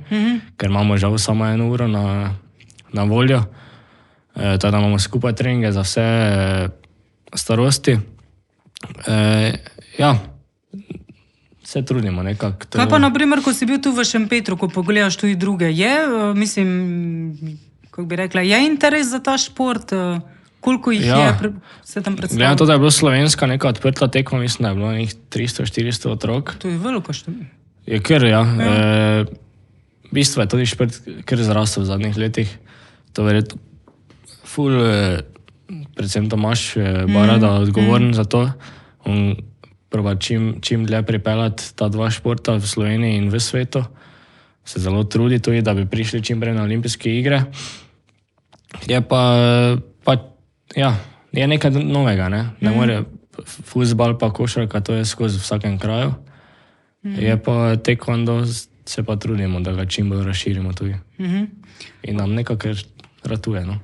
ker imamo žal samo 1 uro na voljo. Tako da imamo skupaj treninge za vse starosti. Ja, se trudimo nekako. Kaj pa, naprimer, ko si bil tu v Šempetru, ko pogledaš tudi druge, mislim, kako bi rekla, je interes za ta šport? Koliko jih je, se tam predstavlja? Gledam to, da je bilo slovenska neka odprta tekma, mislim, da je bilo njih 300-400 otrok. To je veliko število. Je kar, ja. V bistvu je tudi šport kar zrastel v zadnjih letih. To verjetno ful, predvsem Tomaž Barada, odgovoren za to. On proba čim dlje pripeljati ta dva športa v Sloveniji in v svetu. Se zelo trudi tudi, da bi prišli čim prej na olimpijske igre. Je pa, je nekaj novega, ne? Ne more fuzbal pa košarka, to je skozi vsakem kraju. Je pa taekwondo, se pa trudimo, da ga čim bolj razširimo tudi. In nam nekako ratuje, no?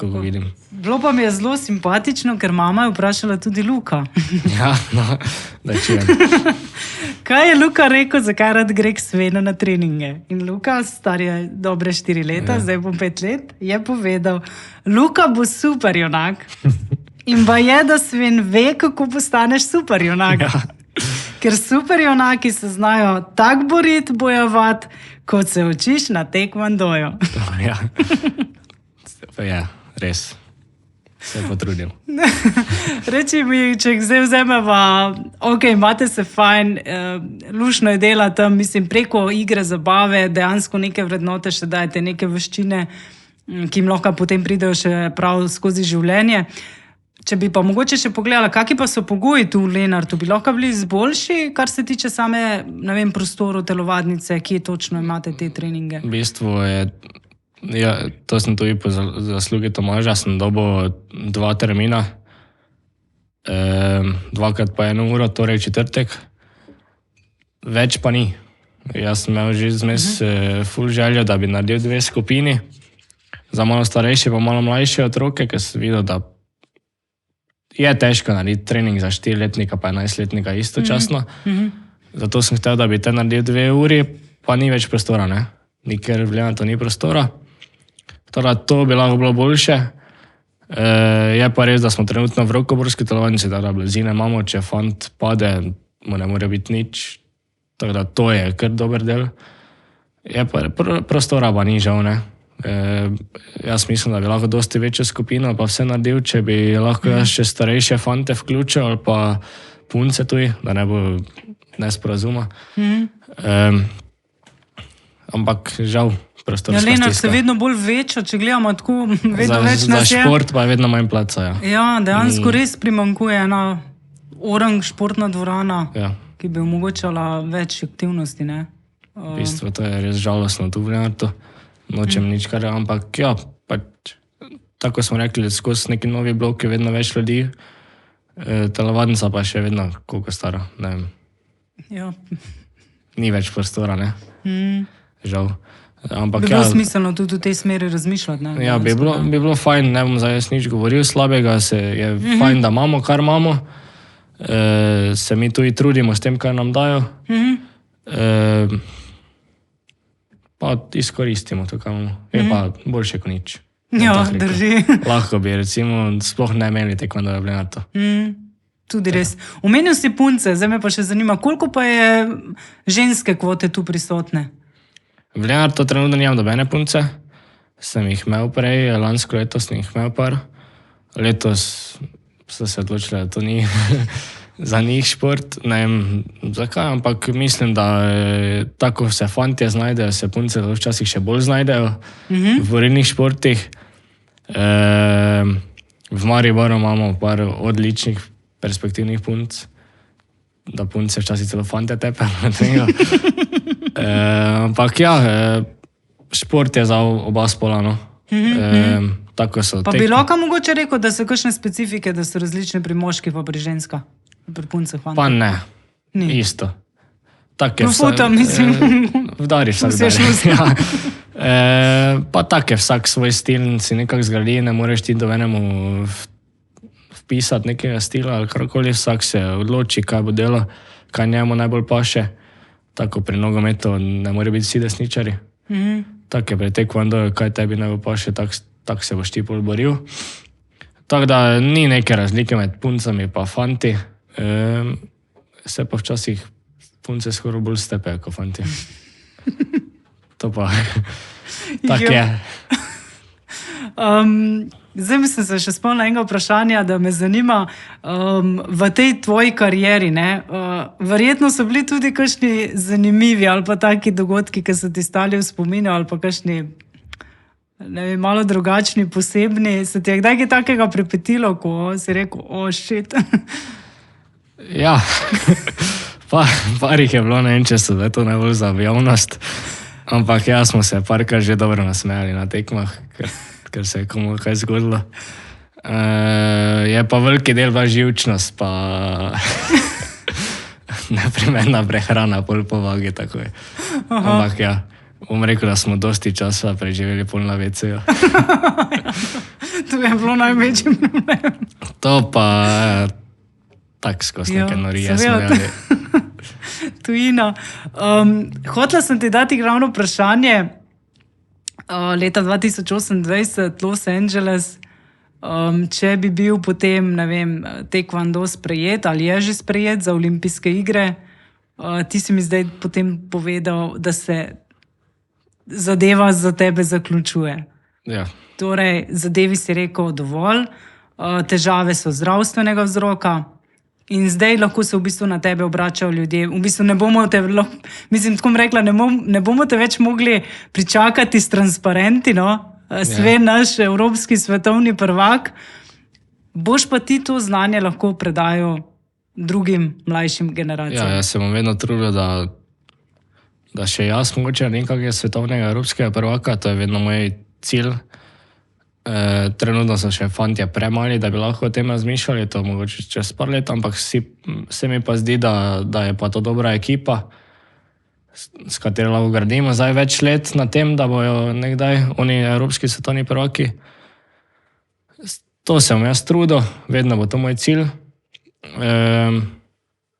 Ko ga vidim. Bilo pa mi je zelo simpatično, ker mama je vprašala tudi Luka. Ja, no, da čujem. Kaj je Luka rekel, zakaj rad gre k Svenu na treninge? In Luka, star je dobre 4 leta, zdaj bo 5 let, je povedal, Luka bo super junak. In pa je, da Sven ve, kako postaneš super junak. Ja. Ker super junaki se znajo tako boriti, bojevati, kot se učiš na taekwondoju. Ja. Ja, res. Se potrudim. Reči mi, če zdaj vzemeva, ok, imate se fajn, lušno je dela tam, mislim, preko igre, zabave, dejansko neke vrednote še dajete, neke veščine, ki jim lahko potem pridejo še prav skozi življenje. Če bi pa mogoče še pogledala, kakšni pa so pogoji tu v Lenartu, bi lahko bili boljši, kar se tiče same, ne vem, prostorov, telovadnice, kje točno imate te treninge? V bistvu je, ja, to sem tudi po zaslugi Tomaža, sem dobil 2 termina, 2x po 1 uro, torej četrtek. Več pa ni. Jaz sem imel že zmes ful željo, da bi naredil 2 skupini, za malo starejše pa malo mlajše otroke, ker sem videl, da je težko narediti trening za 4-letnika pa 11-letnika istočasno. Zato sem hotel, da bi te naredil 2 uri, pa ni več prostora, ne? Nikjer v Lenartu ni prostora. Torej, to bi lahko bilo boljše. Je pa res, da smo trenutno v rokoborski telovadnici, da blizine imamo, če fant pade, mu ne more biti nič. Tako da to je kar dober del. Je pa prostora pa ni žal, ne? Jaz mislim, da bi lahko dosti večjo skupino pa vse naredil, če bi lahko jaz še starejše fante vključil ali pa punce tudi, da ne bo nesporazuma. Ampak žal, prostorska stiska. Lenart se vedno bolj veča, če gledamo tako, vedno več nas je. Za šport pa je vedno manj placa, ja. Ja, dejansko res primanjkuje ena orang športna dvorana, ki bi omogočala več aktivnosti, ne? V bistvu to je res žalostno tu v Lenartu. Nočem nič kar, ampak ja, pač, tako smo rekli, skozi neki novi bloki vedno več ljudi, telovadnica pa še vedno koliko stara, ne vem. Ja. Ni več prostora, ne? Žal. Ampak, bi bilo smiselno tudi v tej smeri razmišljati, ne? Ja, bi bilo fajn, ne bom zdaj jaz nič govoril slabega, je fajn, da imamo, kar imamo, se mi tudi trudimo s tem, kar nam dajo. Pa izkoristimo to, kar imamo. Je pa boljše kot nič. Ja, drži. Lahko bi, recimo, sploh ne imeli tekvando v Lenartu. Tudi res. Omenil si punce, zdaj me pa še zanima, koliko pa je ženske kvote tu prisotne? V Lenartu trenutno nimam dobene punce. Sem jih imel prej, lansko leto sem jih imel par. Letos so se odločili, da to ni za njih šport, ne vem zakaj, ampak mislim, da tako se fantje znajdejo, se punce včasih še bolj znajdejo v borilnih športih. V Mariboru imamo par odličnih perspektivnih punc, da punce včasih celo fante tepejo. Ampak ja, šport je za oba spola, no. Tako so pa bi lahko mogoče rekel, da so kakšne specifike, da so različne pri moških pa pri ženskah? Pri puncah, fantih? Pa ne, isto. No, foto, mislim. Vdari vsak dan. Pa tak je vsak svoj stil, si nekako zgradi, ne moreš ti dovenemu vpisati nekega stila ali karkoli, vsak se odloči, kaj bo delo, kaj njemu najbolj paše. Tako pri nogometu ne more biti vsi desničari. Tako je pri tekvandoju, kaj tebi najbolj paše, tak se boš ti bolj boril. Tako da ni neke razlike med puncami pa fanti. Se pa včasih punce skoro bolj stepejo kot fanti. To pa tak je. Zdaj mislim se še spomnila enega vprašanja, da me zanima v tej tvoji karieri, ne? Verjetno so bili tudi kakšni zanimivi ali pa taki dogodki, ki so ti stali v spominu ali pa kakšni, ne vem, malo drugačni, posebni. Se ti je kdaj kaj takega pripetilo, ko si rekel, shit. Ja, par jih je bilo, ne vem, če so to najbolj za javnost, ampak ja, smo se parkrat že dobro nasmejali na tekmah, ker se je komu kaj zgodilo. Je pa veliki del bila živčnost, pa neprimerna prehrana, pol po vagi, tako je. Ampak ja, bom rekel, da smo dosti časa preživeli pol na WC-ju. To je bilo največji problem. To pa tak skozi neke norije smo delali. Tujina. Hotela sem ti dati ravno vprašanje. Leta 2028 Los Angeles, če bi bil potem, ne vem, tekvando sprejet ali je že sprejet za olimpijske igre, ti si mi zdaj potem povedal, da se zadeva za tebe zaključuje. Ja. Torej, zadevi si rekel dovolj, težave so zdravstvenega vzroka, in zdaj lahko se v bistvu na tebe obračajo ljudje. V bistvu ne bomo te, mislim, tako rekla, ne bomo te več mogli pričakati s transparenti, no? Sve naš evropski svetovni prvak. boš pa ti to znanje lahko predajal drugim mlajšim generacijam. Ja, jaz se bom vedno trudil, da še jaz mogoče nekakega svetovnega evropskega prvaka, to je vedno moj cilj. Trenutno so še fantje premali, da bi lahko o tem razmišljali, to mogoče čez par let, ampak se mi pa zdi, da je pa to dobra ekipa, s katero lahko gradimo zdaj več let na tem, da bojo nekdaj oni evropski svetovni prvaki. To se bom jaz trudil, vedno bo to moj cilj.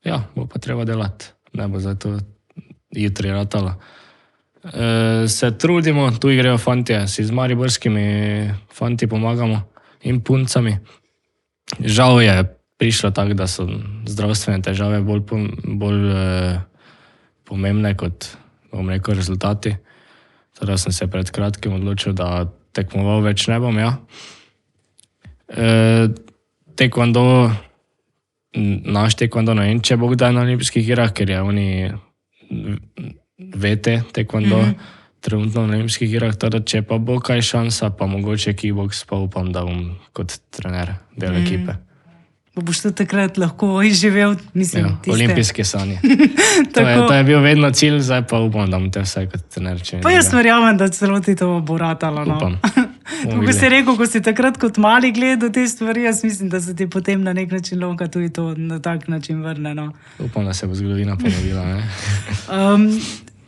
Ja, bo pa treba delati, ne bo zdaj to jutri ratalo. Se trudimo, tu igrajo fantje, si z mariborskimi fanti pomagamo in puncami. Žal je prišlo tako, da so zdravstvene težave bolj pomembne kot, bom rekel, rezultati. Teda sem se pred kratkim odločil, da tekmoval več ne bom, ja. Naš tekvando, ne vem, če bo kdaj na olimpijskih igrah, ker je oni VT tekvando trenutno na olimpijskih igrah, teda če pa bo kaj šansa, pa mogoče kickboks, pa upam, da bom kot trener del ekipe. Boš tudi takrat lahko izživel, mislim, tiste. Olimpijske sanje. To je bil vedno cilj, zdaj pa upam, da bom te vsaj kot trener. Pa jaz verjamem, da celo ti to bo ratalo. No? Upam. Ko si rekel, ko si takrat kot mali gledal te stvari, jaz mislim, da se ti potem na nek način lahko tudi to na tak način vrne. No? Upam, da se bo zgodovina ponovila.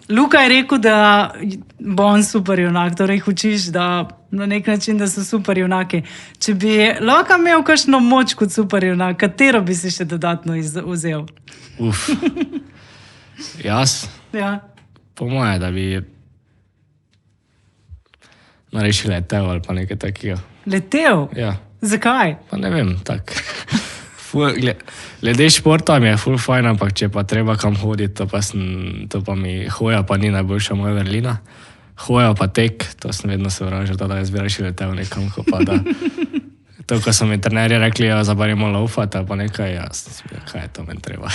Luka je rekel, da bo on super junak, torej učiš, da na nek način, da so super junaki. Če bi lahko imel kakšno moč kot super junak, katero bi si še dodatno vzel? Jaz? Ja. Po moje, da bi narešil letel ali pa nekaj takega. Letel? Ja. Zakaj? Pa ne vem, tak. Glede športa mi je ful fajn, ampak če pa treba kam hoditi, to pa mi hoja pa ni najboljša moja vrlina. Hoja pa tek, to sem vedno se vražal, da jaz bi rešil letel nekam, ko pa da. To, ko so mi trenerji rekli, ja, zabarimo laufati, pa nekaj, kaj je to meni treba.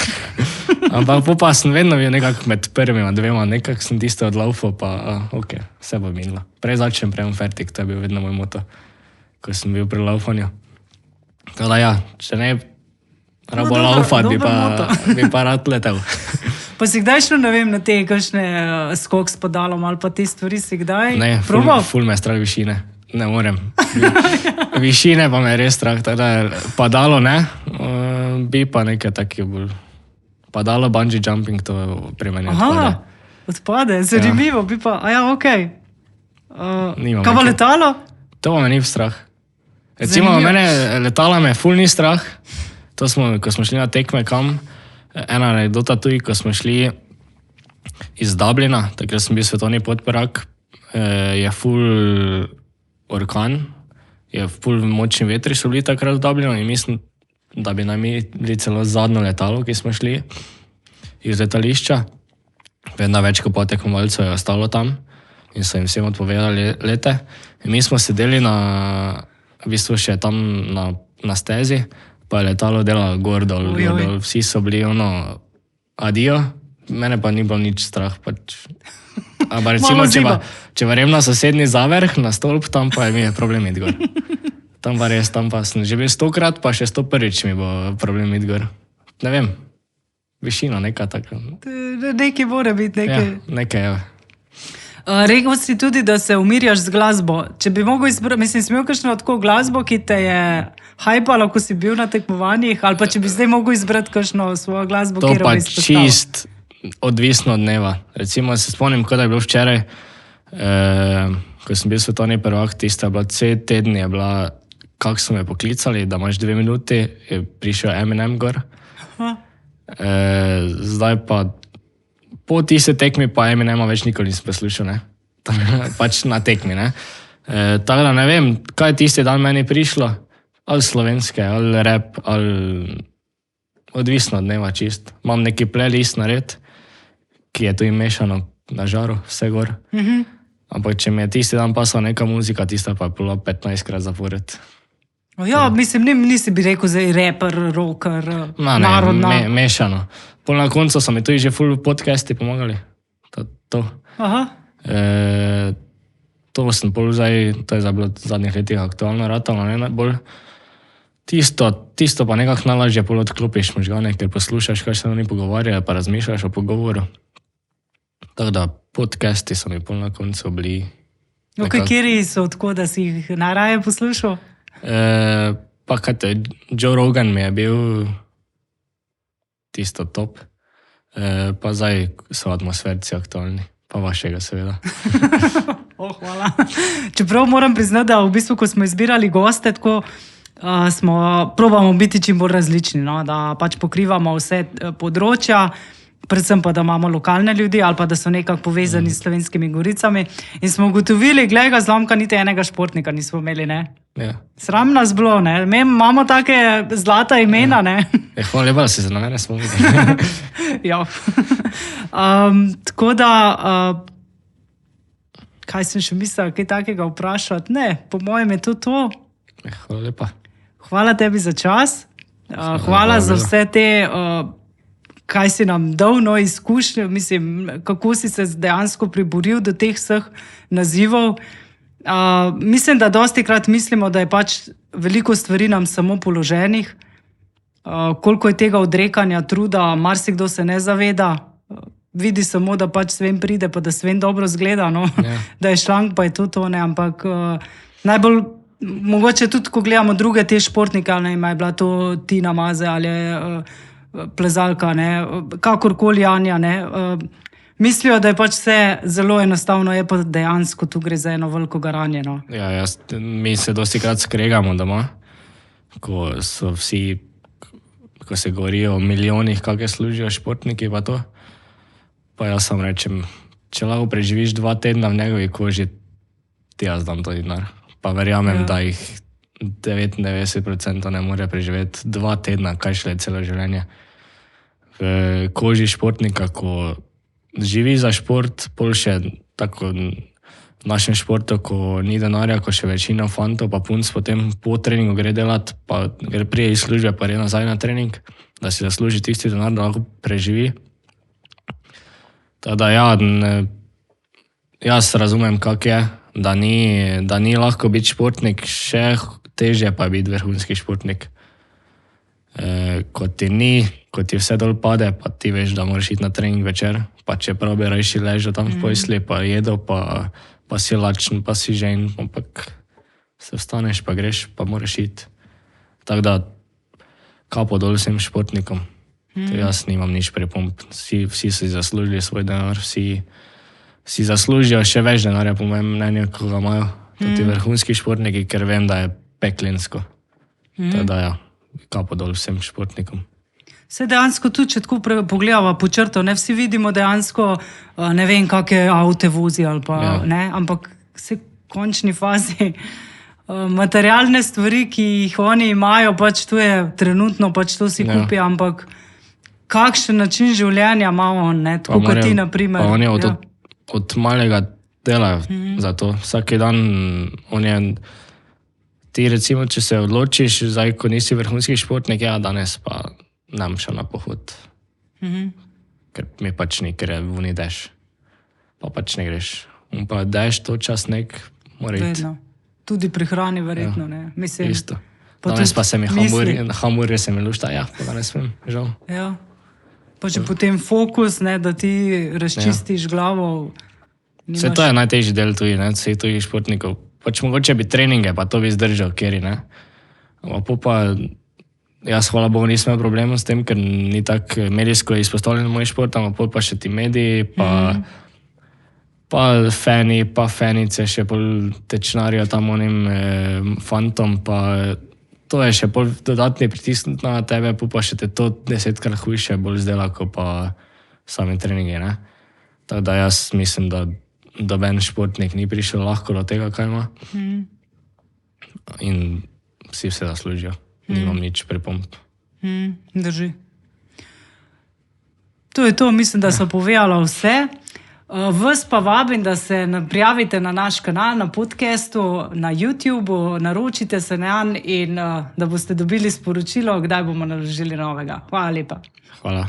Ampak pa sem vedno bil nekako med prvima dvema, nekako sem tisto odlaufal, pa ok, vse bo minilo. Prej začnem, prej fertik, to je bil vedno moj moto, ko sem bil pri laufanju. Tako da ja, če ne rabo laufati, bi pa rad letel. Pa si kdaj šel, ne vem, na te kakšne skok s podalom ali pa te stvari si kdaj probal? Ne, ful me je strah višine. Ne morem. Višine pa me je res strah. Padalo ne, bi pa nekaj takih bolj. Padalo, bungee jumping, to pri meni odpade. Odpade, zanimivo, bi pa, okej. Kaj pa letalo? To pa me ni strah. Recimo, mene letala me ful ni strah. To ko smo šli na tekme kam, ena anekdota tudi, ko smo šli iz Dublina, takrat sem bil svetovni podprvak, je ful orkan, je ful močni vetri so bili takrat v Dublinu in mislim, da bi nam bili celo zadnjo letalo, ki smo šli iz letališča. Vedno več kot tekmovalcev je ostalo tam in so jim vsem odpovedali lete. In mi smo sedeli v bistvu še tam na stezi, pa je letalo delalo gor dol, vsi so bili adijo, mene pa ni bilo nič strah. Ampak recimo, če verjem na sosednji zavrh, na stolp, tam pa mi je problem iti gor. Tam pa sem že bil 100krat, pa še 101 mi bo problem iti gor. Ne vem, višina, nekaj tako. Nekaj mora biti, nekaj. Ja, nekaj je. Rekel si tudi, da se umirjaš z glasbo. Če bi mogel izbrati, mislim, si imel kakšno tako glasbo, ki te je hajpala, ko si bil na tekmovanjih, ali pa če bi zdaj mogel izbrati kakšno svojo glasbo, to pa čist odvisno od dneva. Recimo se spomnim, ko da je bilo včeraj, ko sem bil svetovni prvak, tista je bila cel teden, je bila, kako so me poklicali, da imaš 2 minuti, je prišel Eminem gor. Zdaj pa po tiste tekmi pa Eminema več nikoli nisem poslušal, ne? Pač na tekmi, ne? Tako da ne vem, kaj tisti dan meni prišlo, ali slovenske, ali rap, ali odvisno od dneva čist. Imam neki playlist nared, ki je tu mešano na žaru, vse gor. Ampak če mi je tisti dan pasala neka muzika, tista pa je bila 15krat zapored. Ja, mislim, nisi bi rekel zdaj rapper, rocker, narodna. Mešano. Pol na koncu so mi tudi že ful podcasti pomagali. To. To sem pol zdaj, to je bilo v zadnjih letih aktualno ratalo, ne najbolj. Tisto pa nekako najlažje pol odklopiš možgane, ker poslušaš, kaj se oni pogovarjajo, pa razmišljaš o pogovoru. Tako da podcasti so mi pol na koncu bili. Kateri so tako, da si jih najraje poslušal? Pa kaj Joe Rogan mi je bil tisto top. Pa zdaj so atmosferci aktualni. Pa vašega seveda. Hvala. Čeprav moram priznati, da v bistvu, ko smo izbirali goste, tako probamo biti čim bolj različni, no? Da pač pokrivamo vse področja, predvsem pa, da imamo lokalne ljudi ali pa da so nekako povezani s Slovenskimi goricami. In smo ugotovili, glej ga zlomka, niti enega športnika nismo imeli, ne? Ja. Sram nas bilo, ne? Mi imamo take zlata imena, ne? Hvala lepa, da si se na mene spomnili. Ja. Tako da, kaj sem še mislila, kaj takega vprašati? Ne, po mojem je to. Hvala lepa. Hvala tebi za čas. Hvala za vse te, kaj si nam dal, izkušnje, mislim, kako si se dejansko priboril do teh vseh nazivov. Mislim, da dostikrat mislimo, da je pač veliko stvari nam samo položenih. Koliko je tega odrekanja, truda, marsikdo se ne zaveda. Vidi samo, da pač svem pride, pa da svem dobro zgleda, no? Ja. Da je šlank, pa je to, ne, ampak najbolj, mogoče tudi, ko gledamo druge te športnike, ali je bila to Tina Maze ali plezalka, ne, kakorkoli Anja, ne, mislijo, da je pač vse zelo enostavno, je pa dejansko tu gre za eno veliko garanje, no. Ja, mi se dostikrat skregamo doma, ko so vsi, ko se govori o milijonih, kakve služijo športniki, pa to. Pa jaz sam rečem, če lahko preživiš 2 tedna v njegovi koži, ti jaz dam to dinar. Pa verjamem, da jih 99% ne more preživeti 2 tedna, kaj šele celo življenje. V koži športnika, ko živi za šport, pol še tako v našem športu, ko ni denarja, ko še večina fantov pa punc potem po treningu gre delat, pa gre prije iz službe, pa gre nazaj na trening, da si zasluži tisti denar, da lahko preživi. Teda jaz razumem, kak je, da ni lahko biti športnik, še težje pa je biti vrhunski športnik. Ko ti vse dol pade, pa ti veš, da moraš iti na trening večer, pa čeprav bi rajši ležal tam v posli, pa jedel, pa si lačen, pa si žen, ampak se vstaneš, pa greš, pa moraš iti. Tako da, kapo dol vsem športnikom. Jaz nimam nič pripomb. Vsi si zaslužili svoj denar, vsi si zaslužijo še več denarja, po mojem mnenju, ko ga imajo ti vrhunski športniki, ker vem, da je peklensko. Teda ja, kapo dol vsem športnikom. Se dejansko tudi, če tako pogledava po črto, ne vsi vidimo dejansko, ne vem, kakšne avte vozi ali pa, ne, ampak vse v končni fazi materialne stvari, ki jih oni imajo, pač to je trenutno, pač to si kupi, ampak kakšen način življenja ima on, ne, tako kot ti, na primer. Pa on je od malega dela za to. Vsaki dan on je, ti recimo, če se odločiš, zdaj, ko nisi vrhunski športnik, ja, danes pa nam šel na pohod. Ker mi pač ni, ker je vuni dež. Pa pač ne greš. On pa dež, to čas nek mora iti. Vedno. Tudi pri hrani verjetno, ne. Mislim, isto. Danes pa se mi hamburger se mi lušta, ja, pa danes vem, žal. Ja. Pa če potem fokus, ne, da ti razčistiš glavo. Vse to je najtežji del tudi, ne, vseh tujih športnikov. Pač mogoče bi treninge, pa to bi zdržal, kjeri, ne. Pa jaz, hvala Bogu, nisem imel problema s tem, ker ni tak medijsko izpostavljen moj šport, ampak pa še ti mediji, pa fani, pa fanice, še pol tečnarijo tam onim fantom, pa to je še pol dodatni pritisk na tebe, pa še te to 10krat hujše bolj zdela, kot pa sami treningi, ne. Tako da jaz mislim, da doben športnik ni prišel lahko do tega, kaj ima. In vsi vse zaslužijo. Nimam nič pripomb. Drži. To je to, mislim, da so povedala vse. Vas pa vabim, da se prijavite na naš kanal, na podcastu, na YouTubeu, naročite se nanj in da boste dobili sporočilo, kdaj bomo naložili novega. Hvala lepa. Hvala.